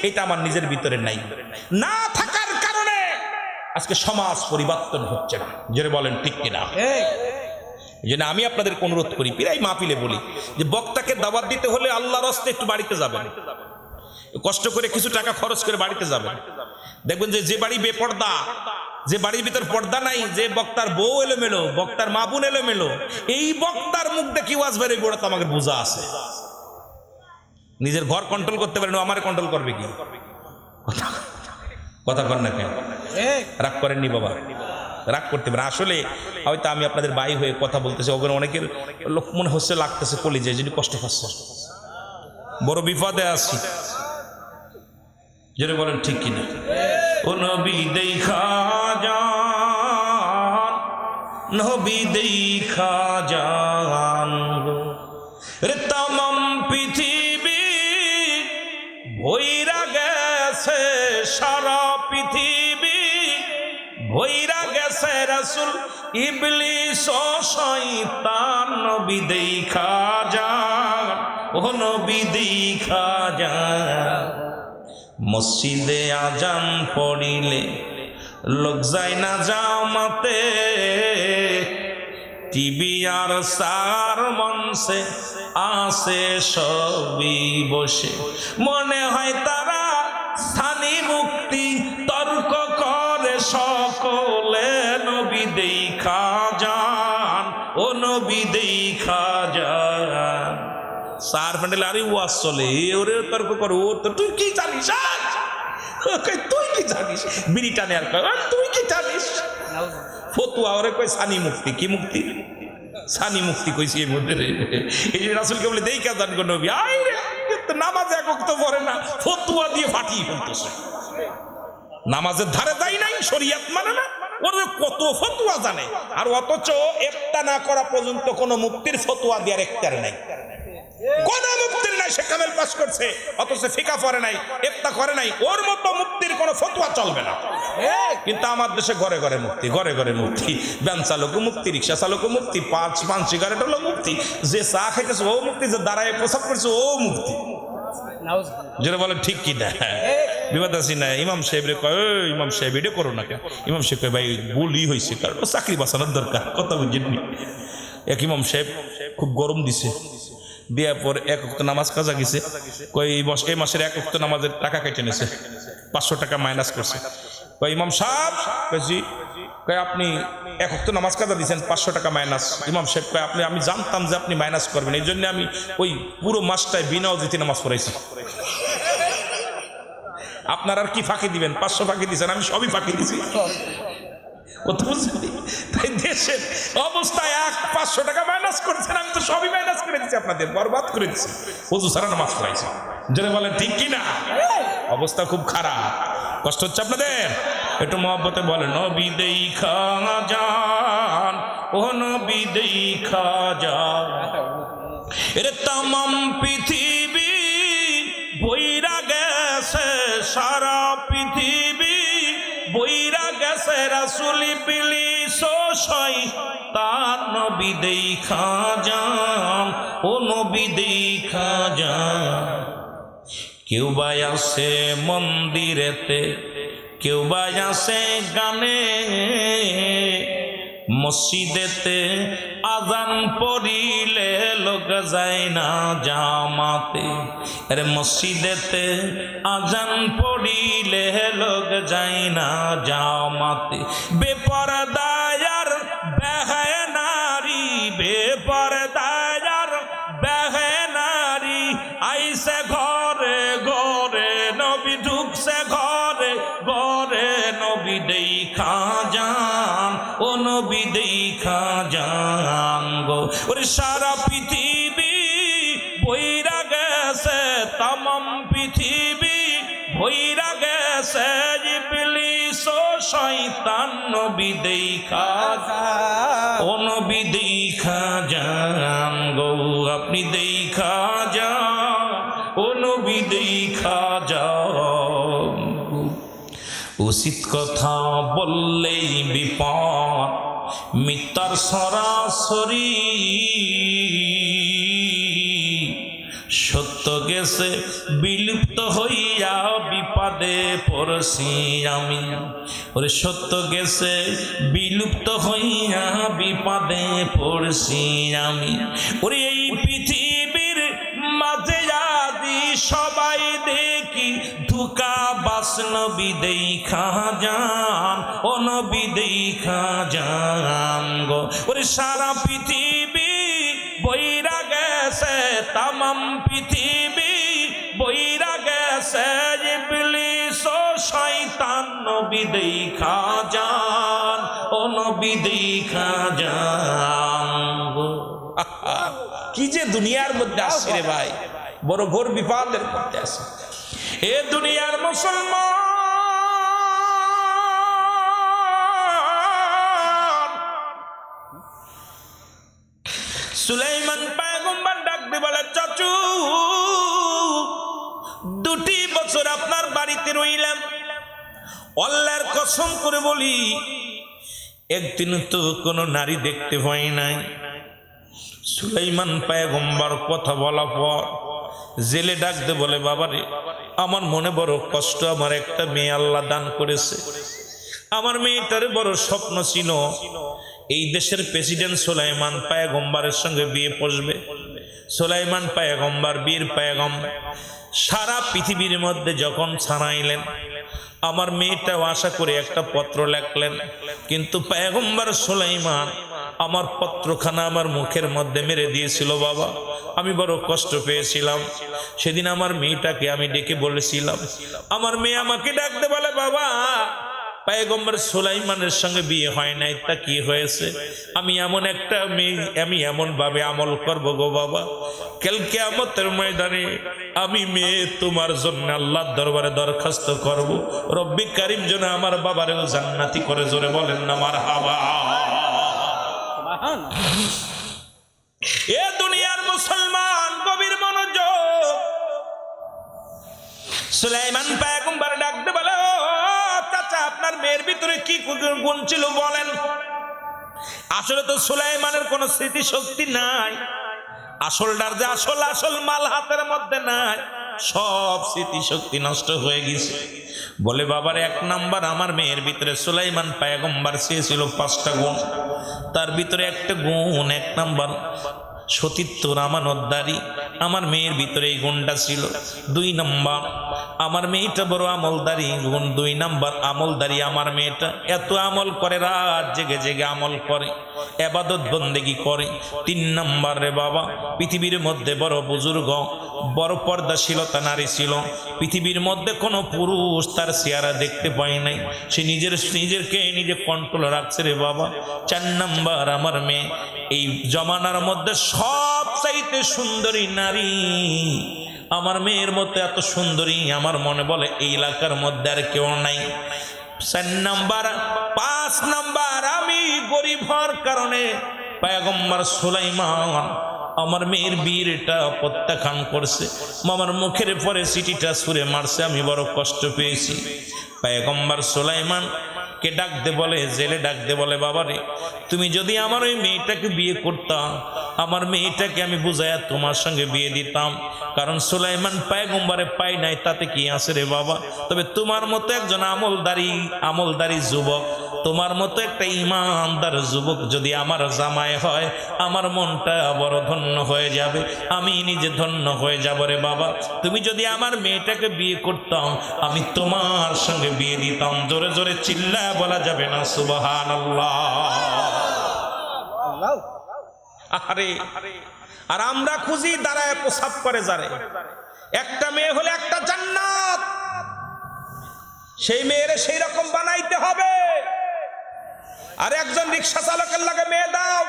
এটা আমার নিজের ভিতরে নাই, না থাকার কারণে আজকে সমাজ পরিবর্তন হচ্ছে না। যেটা বলেন ঠিক কিনা? এই জন্য আমি আপনাদের অনুরোধ করি, প্রায় মাহফিলে বলি যে বক্তাকে দাওয়াত দিতে হলে আল্লাহর রাস্তায় একটু বাড়িতে যাবেন, কষ্ট করে কিছু টাকা খরচ করে বাড়িতে যাবেন। দেখবেন যে বাড়ি বেপর্দা, যে বাড়ির ভিতর পর্দা নাই, যে বক্তার বউ এলোমেলো, বক্তার মা বোন এলোমেলো, এই বক্তার মুখ দেখি ওয়াজ বের হইবে, তো আমাকে বোঝা আছে। নিজের ঘর কন্ট্রোল করতে পারেন, আমার কন্ট্রোল করবে কি? কথা কর না কেন? রাগ করেননি বাবা, রাগ করতে পারে। আসলে হয়তো আমি আপনাদের ভাই হয়ে কথা বলতেছি, ওখানে অনেকের লোক মনে হচ্ছে লাগতেছে কলিজে, যিনি কষ্ট পাচ্ছে, বড় বিপদে আছি। যেটা বলেন ঠিক কিনা? ও নবী দেখা যান, নবী দেখা যান রে, তামাম পৃথিবী ভইরা গেছে, সারা পৃথিবী ভইরা গেছে রাসূল ইবলিস ও শয়তান। নবী দেখা যান, ও নবী দেখা যান। মসজিদে আজান পড়িলে লোক যায় না জামাতে, টিভি আর সার মঞ্চে আসে সবই বসে, মনে হয় তারা স্থানী মুক্তি তর্ক করে সকলে। নবী দেখা যান, ও নবী দেখা যান। সার প্যান্ডেল আরে ওয়াজ চলে, ওরে তর্ক করো, ও তো তুই কি জানিস, তুই কি কি জানিস? বিড়ি টানে আর কয় তুই কি জানিস? ফতুয়া ওরে কয় সানি মুক্তি। কি মুক্তি? সানি মুক্তি কইছি এর মধ্যে। এই যে রাসূলকে বলে দেই কাজান গো নবী, আই রে নামাজে এক ওয়াক্ত পড়ে না, ফতুয়া দিয়ে ফাটিয়ে ফেলতেছে। নামাজের ধারে যাই নাই, শরীয়ত মানে না, ওর কত ফতুয়া জানে। আর অথচ একটা না করা পর্যন্ত কোনো মুক্তির ফতুয়া দেওয়ার এখতিয়ার নাই, কোন মুক্তির নাই। সে কামেল পাস করছে অথচ ফিকা পড়ে নাই, একটা করে নাই, ওর মতো মুক্তির কোনো ফতুয়া চলবে না। কিন্তু আমার দেশে ঘরে ঘরে মুক্তি, ঘরে ঘরে মুক্তি। ভ্যান চালকও মুক্তি, রিক্সা চালকও মুক্তি, পান সিগারেট হলো মুক্তি, যে চা খাইতেছে ও মুক্তি, যে দাঁড়ায় প্রসাব করছে ও মুক্তি। যেটা বলে ঠিক কি না? বিবাদ আছি না? ইমাম সাহেব রে কয় ইমাম সাহেব এটা করো না কেন? ইমাম সাহেব কয় ভাই বলি হয়েছে, কারণ চাকরি বাঁচানোর দরকার, কথা বুঝেননি? এক ইমাম সাহেব খুব গরম দিছে, দেওয়ার পর এক ওয়াক্ত নামাজ কাজা গেছে, কই এই মাসের এক ওয়াক্ত নামাজের টাকা কেটে নিছে, 500 টাকা মাইনাস করছে। কই ইমাম সাহেব, কইছি কই আপনি এক ওয়াক্ত নামাজ কাজা দিয়েছেন, 500 টাকা মাইনাস। ইমাম সাহেব কয় আমি জানতাম যে আপনি মাইনাস করবেন, এই জন্য আমি ওই পুরো মাসটায় বিনা অজিতে নামাজ পড়াইছি। আপনার আর কি ফাঁকি দিবেন? 500 ফাঁকি দিয়েছেন, আমি সবই ফাঁকি দিছি। তাই দেশের অবস্থায় 500 টাকা মাইনাস করেছেন, আমি তো সবই মাইনাস করে দিচ্ছি, আপনাদের বরবাদ করে দিচ্ছি, ওযু ছাড়া নামাজ পড়াইছি। যারা বলেন ঠিক কিনা? অবস্থা খুব খারাপ, কষ্ট হচ্ছে আপনাদের। একটু মহব্বতে বলেন নবী দেখা যান, ও নবী দেখা যান। এর তামাম পৃথিবী বইরা গেছে, সারা পৃথিবী বইরা গেছে, রাসূলি ইবলিস শয়তান, নবী দেখা যান, ও নবী দেখা যান। কেউ বা আছে মন্দিরেতে, কেউ বা আছে গানে, মসজিদেতে আজান পড়িলে লোক যায় না জামাতে। আরে মসজিদেতে আজান পড়িলে লোক যায় না জামাতে। বেপরদায়ার বেহনারি, বেপরদায়ার বেহনারি আইসে ঘরে ঘরে, নবী ঢুকছে ঘরে ঘরে, নবী দেখা যান, ও নবী দেখা যান গো। ওরে সারা পৃথিবী বইরা গেছে, তামাম পৃথিবী বইরা গেছে, ইবলিস শয়তান, নবী দেখা যান, ও নবী দেখা যান গো। আপনি দেখা যান, ও নবী দেখা যান। উচিত কথা বললেই বিপদ, মিথ্যার সরাসরি, সত্য গেছে বিলুপ্ত হইয়া বিপদে পড়ছি আমি। ওরে সত্য গেছে বিলুপ্ত হইয়া বিপদে পড়ছি আমি। ওরে এই পৃথিবীর মাঝে আদি সবাই দেখি ধোঁকা বাস, নবী দেখা যান, ও নবী দেখা যান গো। ওরে সারা পৃথিবী বইরা গেছে, তামাম পৃথিবী বইরা গেছে, ইবলিস শয়তান, নবী দেখা যান, ও নবী দেখা যান গো। কি যে দুনিয়ার মধ্যে আসছে রে ভাই, বড় ঘোর বিপদের মধ্যে আছে এ দুনিয়ার মুসলমান। সুলাইমান পয়গম্বর ডাক দিয়ে বলে, চাচু 2টি বছর আপনার বাড়িতে রইলাম, আল্লাহর কসম করে বলি একদিন তো কোনো নারী দেখতে পাই নাই। সুলাইমান পয়গম্বর কথা বলা পর জেলে ডাক দিয়ে বলে, বাবারে আমার মনে বড় কষ্ট, আমার একটা মেয়ে আল্লাহ দান করেছে, আমার মেয়েটার বড় স্বপ্ন ছিল এই দেশের প্রেসিডেন্ট সুলাইমান পয়গম্বরের সঙ্গে বিয়ে পড়বে। সুলাইমান পয়গম্বর বীর পয়গম্বর, সারা পৃথিবীর মধ্যে যখন ছাড়াইলেন, আমার মেয়েটাও আশা করে একটা পত্র লেখলেন, কিন্তু পয়গম্বর সুলাইমান আমার পত্রখানা আমার মুখের মধ্যে মেরে দিয়েছিল বাবা। আমি বড় কষ্ট পেয়েছিলাম। সেদিন আমার মেয়েটাকে আমি ডেকে বলেছিলাম, আমার মেয়ে আমাকে ডাকতে বলে, বাবা পয়গম্বর সুলাইমানের সঙ্গে বিয়ে হয় নাই, তা কি হয়েছে? আমি এমন একটা মেয়ে, আমি এমন ভাবে আমল করবো গো বাবা, কাল কিয়ামতের ময়দানে আমি মেয়ে তোমার জন্য আল্লাহর দরবারে দরখাস্ত করব, রব্বি কারিম যেন আমার বাবারেও জান্নাতি করে। জোরে বলেন না মারহাবা। এ দুনিয়ার মুসলমান গভীর মনোযোগ। সুলাইমান পয়গম্বর ডাকতে বলে, ও চাচা আপনার মেয়ের ভিতরে কি গুণ ছিল বলেন? আসলে তো সুলাইমানের কোনো স্মৃতিশক্তি নাই। আসলটার যে আসল মাল হাতের মধ্যে নাই, সব স্মৃতিশক্তি নষ্ট হয়ে গেছে। বলে বাবার 1 নাম্বার, আমার মেয়ের ভিতরে সুলাইমান পয়গম্বর চেয়েছিল 5টা গুণ, তার ভিতরে একটা গুণ 1 নাম্বার সতীত্ব আমানতদারি, আমার মেয়ের ভিতরে এই গুণটা ছিল। 2 নাম্বার, আমার মেয়েটা বড় আমলদারি, গুণ 2 নাম্বার আমলদারি। আমার মেয়েটা এত আমল করে, রাত জেগে জেগে আমল করে, ইবাদত বন্দেগী করে। 3 নাম্বার রে বাবা, পৃথিবীর মধ্যে বড় বুজুর্গ, বড় পর্দাশীলতা নারী ছিল। পৃথিবীর মধ্যে কোনো পুরুষ তার চেহারা দেখতে পায় নাই, সে নিজেকে নিজে কন্ট্রোল রাখছে রে বাবা। 4 নাম্বার, আমার মেয়ে এই জমানার মধ্যে সবচাইতে সুন্দরী নারী। আমার মেয়ের মতো এত সুন্দরী আমার মনে বলে এই এলাকার মধ্যে আর কেউ নাই। 4 নাম্বার। 5 নাম্বার, আমি গরিব হওয়ার কারণে পয়গম্বর সুলাইমান আমার মেয়ের বিয়েটা প্রত্যাখ্যান করছে, আমার মুখের পরে চিঠিটা ছুঁড়ে মারছে, আমি বড় কষ্ট পেয়েছি। পয়গম্বর সুলাইমান কে ডাকতে বলে, জেলে ডাকতে বলে, বাবারে তুমি যদি আমার ওই মেয়েটাকে বিয়ে করতাম, আমার মেয়েটাকে আমি বুঝাইয়া তোমার সঙ্গে বিয়ে দিতাম, কারণ সুলাইমান পয়গম্বরে পাই নাই, তাতে কি আছে রে বাবা। তবে তোমার মতো একজন আমলদারি যুবক, তোমার মতো একটা ইমানদার যুবক যদি আমার জামাই হয়, আমার মনটা বড় ধন্য হয়ে যাবে, আমি নিজে ধন্য হয়ে যাব রে বাবা। তুমি যদি আমার মেয়েটাকে বিয়ে করতাম, আমি তোমার সঙ্গে বিয়ে দিতাম। জোরে জোরে চিল্লা বলা যাবে না সুবহানাল্লাহ। আরে আর আমরা খুঁজি দাঁড়ায় প্রসাব করে যারে। একটা মেয়ে হলে একটা জান্নাত, সেই মেয়েরে সেই রকম বানাইতে হবে। আর একজন রিক্সা চালকের লাগে মেয়ে দাও,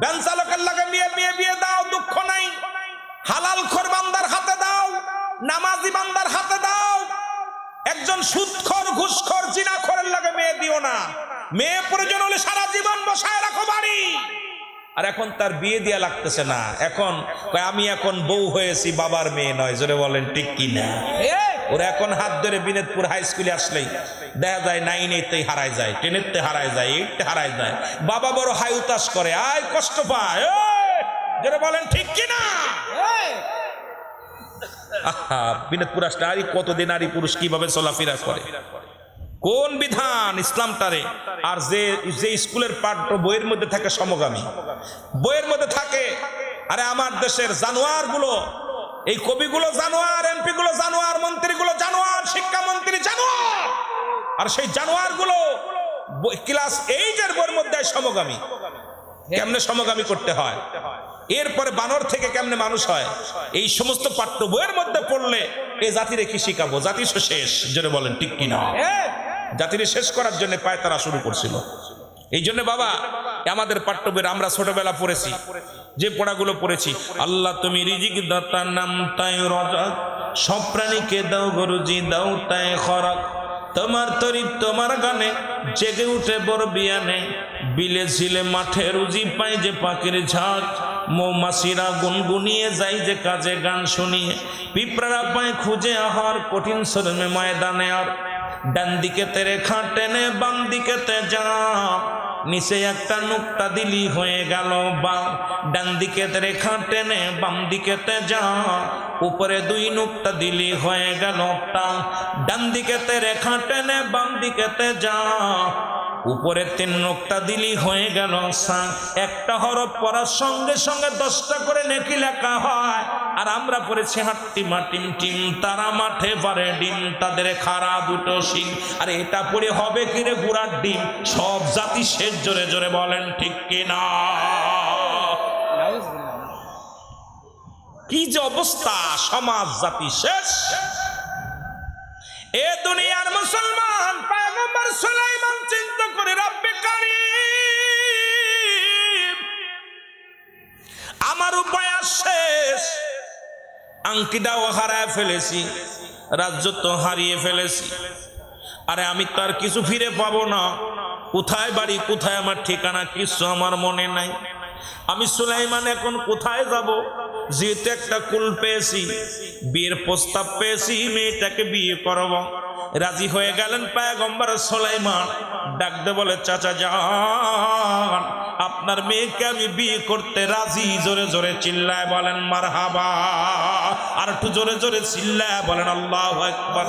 ভ্যান চালকের লাগে মেয়ে বিয়ে দাও, দুঃখ নাই। হালাল খোর বান্দার হাতে দাও, নামাজি বান্দার হাতে দাও। একজন সুদখোর, ঘুষখোর, জিনাখোরের লাগে মেয়ে দিও না। মেয়ে প্রয়োজন হলে সারা জীবন বসায় রাখো বাড়ি। আর এখন তার বিয়ে দিয়া লাগতেছে না, এখন আমি এখন বউ হয়েছি, বাবার মেয়ে নয়। জোরে বলেন ঠিক কিনা? ওরা এখন হাত ধরে বিনোদপুর হাই স্কুলে আসলেই দেখা যায় 9-8 হারায় যায়, 10 হারায় যায়, 8 হারায় যায়। বাবা বড় হাই উতাস করে, আয় কষ্ট পায়। জোরে বলেন ঠিক কিনা? বিনোদপুর আসলে আরে কতদিন নারী পুরুষ কিভাবে চলাফেরা করে, কোন বিধান ইসলামটারে। আর যে স্কুলের পাঠ্য বইয়ের মধ্যে থাকে সমগামী, বইয়ের মধ্যে থাকে। আরে আমার দেশের জানোয়ার গুলো, এই কবিগুলো জানোয়ার, এমপি গুলো জানোয়ার, মন্ত্রীগুলো জানোয়ার, শিক্ষামন্ত্রী জানোয়ার। আর সেই জানোয়ার গুলো ক্লাস 8-এর বইয়ের মধ্যে সমগামী। কেমনে সমগামী করতে হয়, এরপরে বানর থেকে কেমনে মানুষ হয়, এই সমস্ত পাঠ্য বইয়ের মধ্যে পড়লে এই জাতিরে কি শিখাবো? জাতি শেষ। জোরে বলেন ঠিক কিনা? জাতিরে শেষ করার জন্য পায়তারা শুরু করছিল। এই জন্য বাবা আমাদের পাঠ্য বই আমরা ছোটবেলা পড়েছি, যে পড়াগুলো পড়েছি, আল্লাহ তুমি রিজিক দাতা, নাম তাই রাজাক, সব প্রাণীকে দাও গরুজি, দাও তাই খরাক, তোমার তরি তোমার গানে জেগে উঠে বড় বিয়ানে, বিলে ঝিলে মাঠে রুজি পাই যে পাখির ঝাঁক, মৌমাছিরা গুনগুনিয়ে যাই যে কাজে গান শুনিয়ে, পিঁপড়ারা পায় খুঁজে আহার কঠিন শ্রমে ময়দানে। আর ডান দিকে তেরে খাটেনে, বাম দিকে তে যা, নিচে একটা নুক্তা দিলি হয়ে গেল বা। ডান দিকে তেরে খাটেনে, বাম দিকে তে যা, উপরে 2 নুক্তা দিলি হয়ে গেল টা। ডান দিকে তেরে খাটেনে, বাম দিকে তে যা, উপরে 3 নোকতা দিলি হয়ে গেল সা। একটা হরফ পড়ার সঙ্গে সঙ্গে 10টা করে নেকি লেখা হয়। আর আমরা পড়েছি হাট্টিমা টিম টিম, তারা মাঠে পারে ডিম, তাদের খাড়া দুটো শিং। আর এটা পড়ে হবে কিরে গুড়ার ডিম। সব জাতি শেষ, জোরে জোরে বলেন ঠিক কিনা। কি যে অবস্থা, সমাজ জাতি শেষ। এ দুনিয়ার মুসলমান পয়গম্বর সুলাইমান চিন্তা করে, রব্বে কারীম আমার উপায় শেষ, আংটিটাও হারায় ফেলেছি, রাজ্য তো হারিয়ে ফেলেছি। আরে আমি তো আর কিছু ফিরে পাবো না। কোথায় বাড়ি, কোথায় আমার ঠিকানা, কিছু আমার মনে নাই। আমি সুলাইমান এখন কোথায় যাব? যেহেতু একটা কুল পেয়েছি, বিয়ের প্রস্তাব পেয়েছি, মেয়েটাকে বিয়ে করব। রাজি হয়ে গেলেন পয়গম্বর সুলাইমান। ডাকতে বলে, চাচা জান, আপনার মেয়েকে আমি বিয়ে করতে রাজি। জোরে জোরে চিল্লায় বলেন মারহাবা। আর একটু জোরে জোরে চিল্লায় বলেন আল্লাহু আকবার।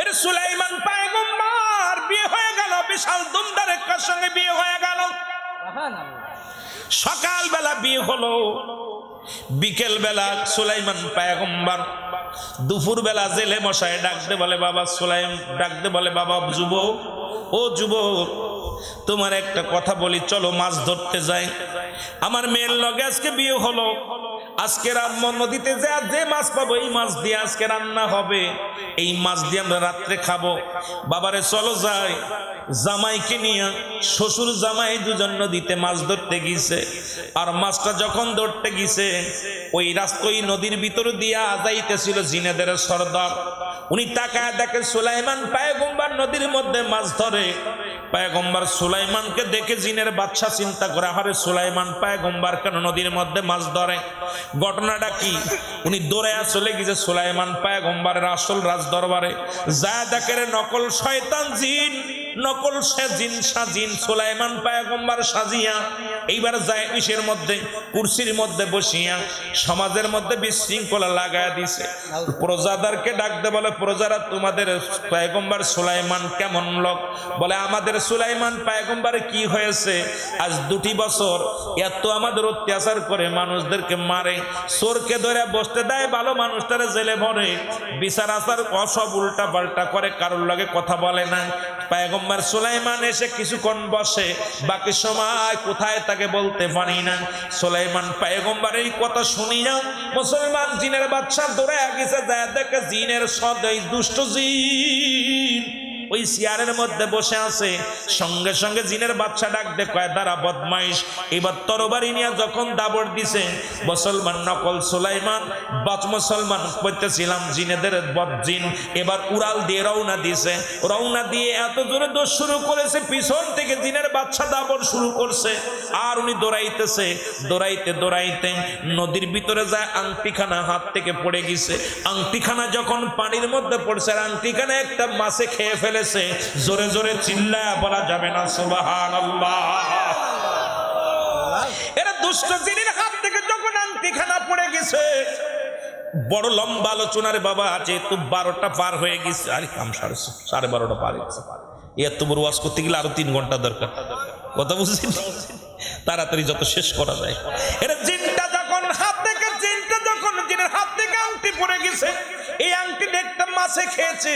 এর সুলাইমান পয়গম্বর বিয়ে হয়ে গেল, বিশাল ধুমধামের সঙ্গে বিয়ে হয়ে গেল। সকালবেলা বিয়ে হলো, বিকেল বেলা সুলাইমান পয়গম্বর, দুপুর বেলা জেলে মশাই ডাকতে বলে, বাবা সুলাইম ডাকতে বলে, বাবা যুবক, ও যুবক, তোমার একটা কথা বলি, চলো মাছ ধরতে যাই। আমার মেয়ের লগে আজকে বিয়ে হলো, আজকে নদীতে যে মাছ পাবো এই মাছ দিয়ে আজকে রান্না হবে, এই মাছ দিয়ে আমরা রাত্রে খাবো। বাবারে চলো যাই। জামাইকে নিয়ে শ্বশুর জামাই দুজন নদীতে মাছ ধরতে গিয়েছে। আর মাছটা যখন ধরতে গিয়েছে, ওই রাস্তা ওই নদীর ভিতর দিয়া যাইতেছিল জিনেদের সর্দার। উনি তাকায় দেখে সুলাইমান পয়গম্বর নদীর মধ্যে মাছ ধরে। পয়গম্বর সুলাইমানকে দেখে জিনের বাদশা চিন্তা করে, আরে সুলাইমান পয়গম্বর কেন নদীর মধ্যে মাছ ধরে? ঘটনাটা কি? উনি দৌড়ে চলে গেছে সুলাইমান পয়গম্বরের আসল রাজ দরবারে। যা দেখে নকল শয়তান জিন, নকল সে জিন সাজিন সুলাইমান পয়গম্বর সাজিয়া এইবার যায় ইসের মধ্যে কুরসির মধ্যে বসিয়া সমাজের মধ্যে বিশৃঙ্খলা লাগায় দিছে। প্রজাদেরকে ডাকতে বলে, প্রজারা তোমাদের পয়গম্বর সুলাইমান কেমন লোক? বলে, আমাদের সুলাইমান পয়গম্বর কি হয়েছে? আজ 2 বছর এত আমাদের অত্যাচার করে, মানুষদেরকে মারে, চোরকে ধরে বসতে দেয়, ভালো মানুষটারে জেলে ভরে, বিচার আচার অসব উল্টা পাল্টা করে, কারোর লগে কথা বলে না। পয়গম্বর সুলাইমান এসে কিছুক্ষণ বসে, বাকি সময় কোথায় তাকে বলতে পারি না। সুলাইমান পয়গম্বর এই কথা শুনিয়া মুসলমান জিনের বাদশা দৌড়ে গেছে, যায় দেখে জিনের সদাই দুষ্ট জিন ওই চেয়ারের মধ্যে বসে আছে। সঙ্গে সঙ্গে জিনের বাদশা ডাক দেয়, দাঁড়া বদমাইশ। এবার তরবারি নিয়ে যখন দাবড় দিছে, মুসলমান নকল সুলাইমান বাচ মুসলমান করতেছিলাম জিনেদের বদজিন এবার উড়াল দিয়ে রওনা দিছে। রওনা দিয়ে এত জোরে দৌড় শুরু করেছে, পিছন থেকে জিনের বাদশা দাবড় শুরু করছে। আর উনি দৌড়াইতেছে, দৌড়াইতে দৌড়াইতে নদীর ভিতরে যায়, আংটিখানা হাত থেকে পড়ে গেছে। আংটিখানা যখন পানির মধ্যে পড়ছে, আর আংটিখানা একটা মাছে খেয়ে ফেলে। জোরে জোরে চিল্লায়া বলা যাবে না সুবহানাল্লাহ। এরা দুষ্ট জিনের হাত থেকে যখন আংটিখানা পড়ে গেছে, বড় লম্বা আলোচনার বাবা আছে, তো 12টা পার হয়ে গেছে। আরে কাম 12:30 পার হয়ে গেছে। এত বড় ওয়াজ করতে গেলে আরো 3 ঘন্টা দরকার। কথা বুঝছেন? তাড়াতাড়ি যত শেষ করা যায়। এরা জিনটা যখন হাত থেকে জিনের হাত থেকে আংটি পড়ে গেছে, এই আংটি একটা মাছে খেয়েছে।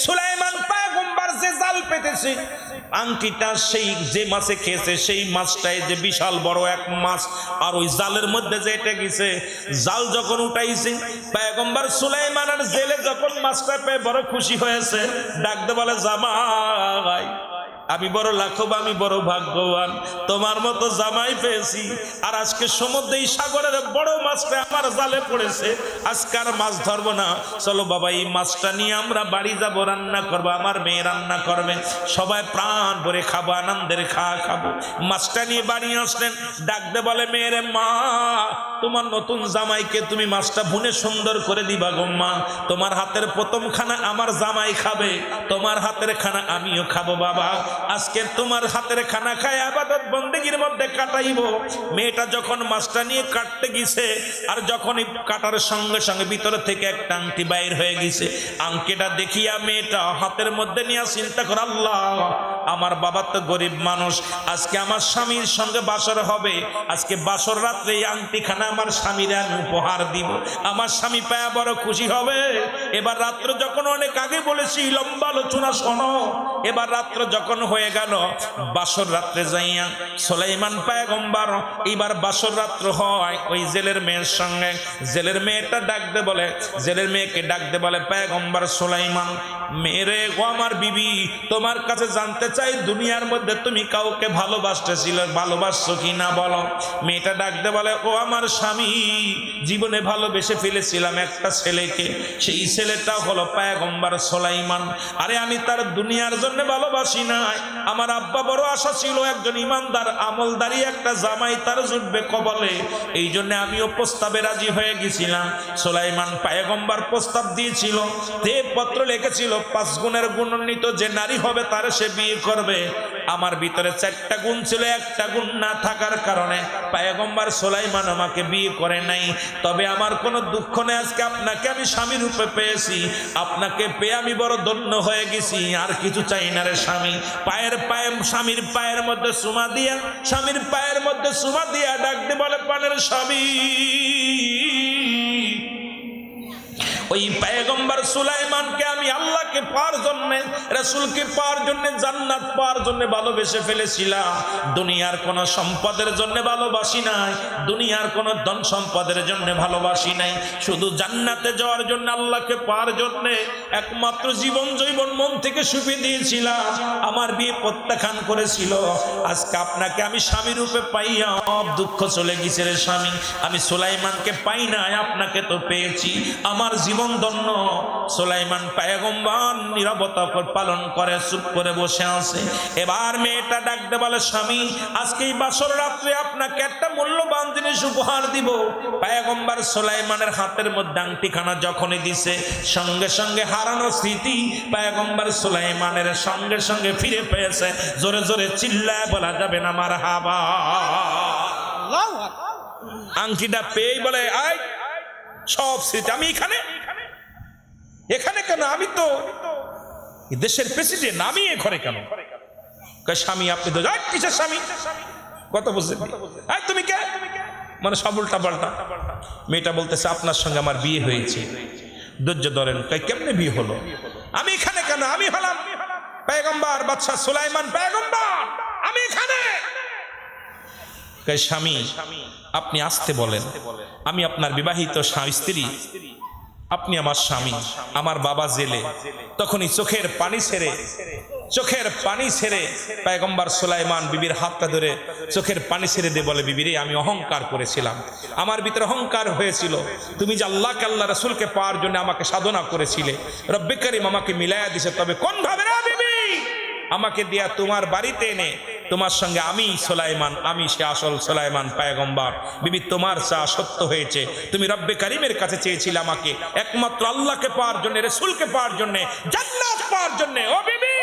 সুলাইমান পয়গম্বর যে জাল পেতেছে, আংটিটা সেই যে মাছে খেয়েছে সেই মাছটাই যে বিশাল বড় এক মাছ। আর ওই জালের মধ্যে যে এটা গেছে, জাল যখন উঠাইছে, পয়গম্বর সুলাইমানের জেলে যখন মাছটা পেয়ে বড় খুশি হয়েছে, ডাকতে বলে, জামাই আমি বড় লাখব, আমি বড় ভাগ্যবান, তোমার মতো জামাই পেয়েছি। আর আজকে সমুদ্রে সাগরের বড় মাছটা আমার জালে পড়েছে, আজকে আর মাছ ধরবো না। চলো বাবা, এই মাছটা নিয়ে আমরা বাড়ি যাব, রান্না করবো, আমার মেয়ে রান্না করবে, সবাই প্রাণ ভরে খাবো, আনন্দের খাবো। মাছটা নিয়ে বাড়ি আসলেন। ডাকতে বলে, মেয়েরে মা, তোমার নতুন জামাইকে তুমি মাছটা ভুনে সুন্দর করে দিবা গো মা। তোমার হাতের প্রথম খানা আমার জামাই খাবে, তোমার হাতের খানা আমিও খাবো বাবা। আজকে তোমার হাতের খানা খায় ইবাদত বন্দেগীর মধ্যে কাটাইব। মেয়েটা যখন মাছটা নিয়ে কাটতে গেছে, আর যখনই কাটার সঙ্গে সঙ্গে ভিতরে থেকে একটা আংটি বাইর হয়ে গেছে। আংটিটা দেখিয়া মেয়েটা হাতের মধ্যে নিয়ে চিন্তা করে, আল্লাহ আমার বাবা তো গরিব মানুষ, আজকে আমার স্বামীর সঙ্গে বাসর হবে, আজকে বাসর রাত্রে এই আংটিখানা আমার স্বামীর আমি উপহার দিব, আমার স্বামী পায়া বড় খুশি হবে। এবার রাত্র যখন, অনেক আগে বলেছি লম্বা আলোচনা শোনো, এবার রাত্র যখন হয়ে গেল, বাসর রাত্রে যাইয়া সুলাইমান পয়গম্বর এইবার বাসর রাত্র হয় ওই জেলের মেয়ের সঙ্গে। জেলের মেয়েটা ডাকতে বলে, জেলের মেয়েকে ডাকতে বলে, পয়গম্বর সুলাইমান, মেরে ও আমার বিবি, তোমার কাছে জানতে চাই দুনিয়ার মধ্যে তুমি কাউকে ভালোবাসতেছিলে, ভালোবাসছো কি না বলো। মেয়েটা ডাকতে বলে, ও আমার স্বামী, জীবনে ভালোবেসে ফেলেছিলাম একটা ছেলেকে, সেই ছেলেটা হলো পয়গম্বর সুলাইমান। আরে আমি তার দুনিয়ার জন্য ভালোবাসি নাই, আমার আব্বা বড় আশা ছিল একজন ইমানদার আমলদারি একটা জামাই তার জুটবে কবলে, এই জন্য আমিও প্রস্তাবে রাজি হয়ে গেছিলাম। সুলাইমান পয়গম্বর প্রস্তাব দিয়েছিল, পত্র লিখেছিল 5 গুণের গুণান্বিত যে নারী হবে তার সে বিয়ে করবে। আমার ভিতরে 4টা গুণ ছিল, একটা গুণ না থাকার কারণে পয়গম্বর সুলাইমান আমাকে বিয়ে করে নাই। তবে আমার কোনো দুঃখ নেই, আজকে আপনাকে আমি স্বামী রূপে পেয়েছি, আপনাকে পেয়ে আমি বড় ধন্য হয়ে গেছি, আর কিছু চাই না রে স্বামী। স্বামীর পায়ের মধ্যে চুমা দিয়া, স্বামীর পায়ের মধ্যে চুমা দিয়া ডাকতে বলে, পানের স্বামী। ওই পয়গম্বর সুলাইমানকে আমি আল্লাহকে পাওয়ার জন্য, রাসূলকে পাওয়ার জন্য, জান্নাত পাওয়ার জন্য ভালোবেসে ফেলেছিলাম। দুনিয়ার কোন সম্পদের জন্য ভালোবাসি নাই, দুনিয়ার কোন ধন সম্পদের জন্য ভালোবাসি নাই, শুধু জান্নাতে যাওয়ার জন্য, আল্লাহকে পাওয়ার জন্য একমাত্র জীবন জৈবন মন থেকে সুফি দিয়েছিলাম। আমার বিয়ে প্রত্যাখ্যান করেছিল, আজকে আপনাকে আমি স্বামী রূপে পাইয়া দুঃখ চলে গেছে রে স্বামী। আমি সুলাইমানকে পাই নাই, আপনাকে তো পেয়েছি, আমার জীবন ধন্য। সুলাইমান পয়গম্বর নীরবতা পালন করে চুপ করে বসে আছে। এবার মেয়েটা ডাকতে বলে, স্বামী, আজকে এই বাসর রাত্রে আপনাকে একটা মূল্যবান জিনিস উপহার দিব। পয়গম্বর সুলাইমানের হাতের মধ্যে আংটিখানা যখনই দিছে, সঙ্গে সঙ্গে হারানো স্মৃতি পয়গম্বর সুলাইমানের সঙ্গে সঙ্গে ফিরে পেয়েছে। জোরে জোরে চিল্লায় বলা যাবে না মারহাবা। আংটিটা পেয়েই বলে, আয় সব স্মৃতি আমি এখানে কেন, আমি তো দেশের প্রেসিডেন্ট, আমি এ ঘরে কেন? স্বামী আপনি তো কিসের স্বামী, কত বুঝলেন, তুমি কে, মানে সব উল্টা পাল্টা। মেয়েটা বলতেছে, আপনার সঙ্গে আমার বিয়ে হয়েছে। ধৈর্য ধরেন, কেমনে বিয়ে হলো, আমি এখানে কেন, আমি হলাম পয়গম্বর বাদশা সুলাইমান পয়গম্বর, আমি এখানে। স্বামী আপনি আসতে বলেন, আমি আপনার বিবাহিত স্ত্রী, আপনি আমার স্বামী, আমার বাবা জেলে। তখনই চোখের পানি ছেড়ে পয়গম্বর সুলাইমান বিবির হাতটা ধরে চোখের পানি ছেড়ে দিয়ে বলে, বিবি রে, আমি অহংকার করেছিলাম, আমার ভিতরে অহংকার হয়েছিল। তুমি যে আল্লাহকে, আল্লাহ রাসূলকে পাওয়ার জন্য আমাকে সাধনা করেছিলে, রব্বে কারীম আমাকে মিলাইয়া দিছে, তবে কোন ভাবে রে বিবি, আমাকে দিয়া তোমার বাড়িতে এনে তোমার সঙ্গে আমি সুলাইমান, আমি সে আসল সুলাইমান পয়গম্বর। বিবি, তোমার চা সত্য হয়েছে, তুমি রব্বে কারীমের কাছে চেয়েছিলে আমাকে একমাত্র আল্লাহকে পাওয়ার জন্য, রাসূলকে পাওয়ার জন্য, জান্নাত পাওয়ার জন্য। ও বিবি,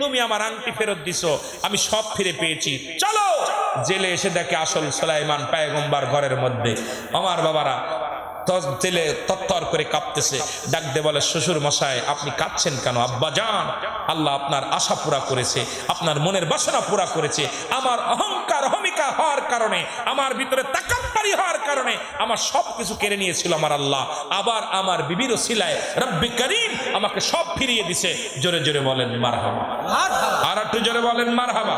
তুমি আমার আংটি ফেরত দিছো, আমি সব ফিরে পেয়েছি, চলো। জেলে এসে দেখে আসল সুলাইমান পয়গম্বর ঘরের মধ্যে। আমার বাবারা, জেলে তত্তর করে কাঁপতেছে, ডাক দে বলে, শ্বশুর মশাই আপনি কাঁদছেন কেন? আব্বা জান, আল্লাহ আপনার আশা পুরা করেছে, আপনার মনের বাসনা পুরা করেছে। আমার অহংকার অহমিকা হওয়ার কারণে, আমার ভিতরে তাকাব্বুরি হওয়ার কারণে আমার সব কিছু কেড়ে নিয়েছিল আমার আল্লাহ, আবার আমার বিবির ওসিলায় রব্বে কারীম আমাকে সব ফিরিয়ে দিছে। জোরে জোরে বলেন মারহাবা, আর একটু জোরে বলেন মারহাবা।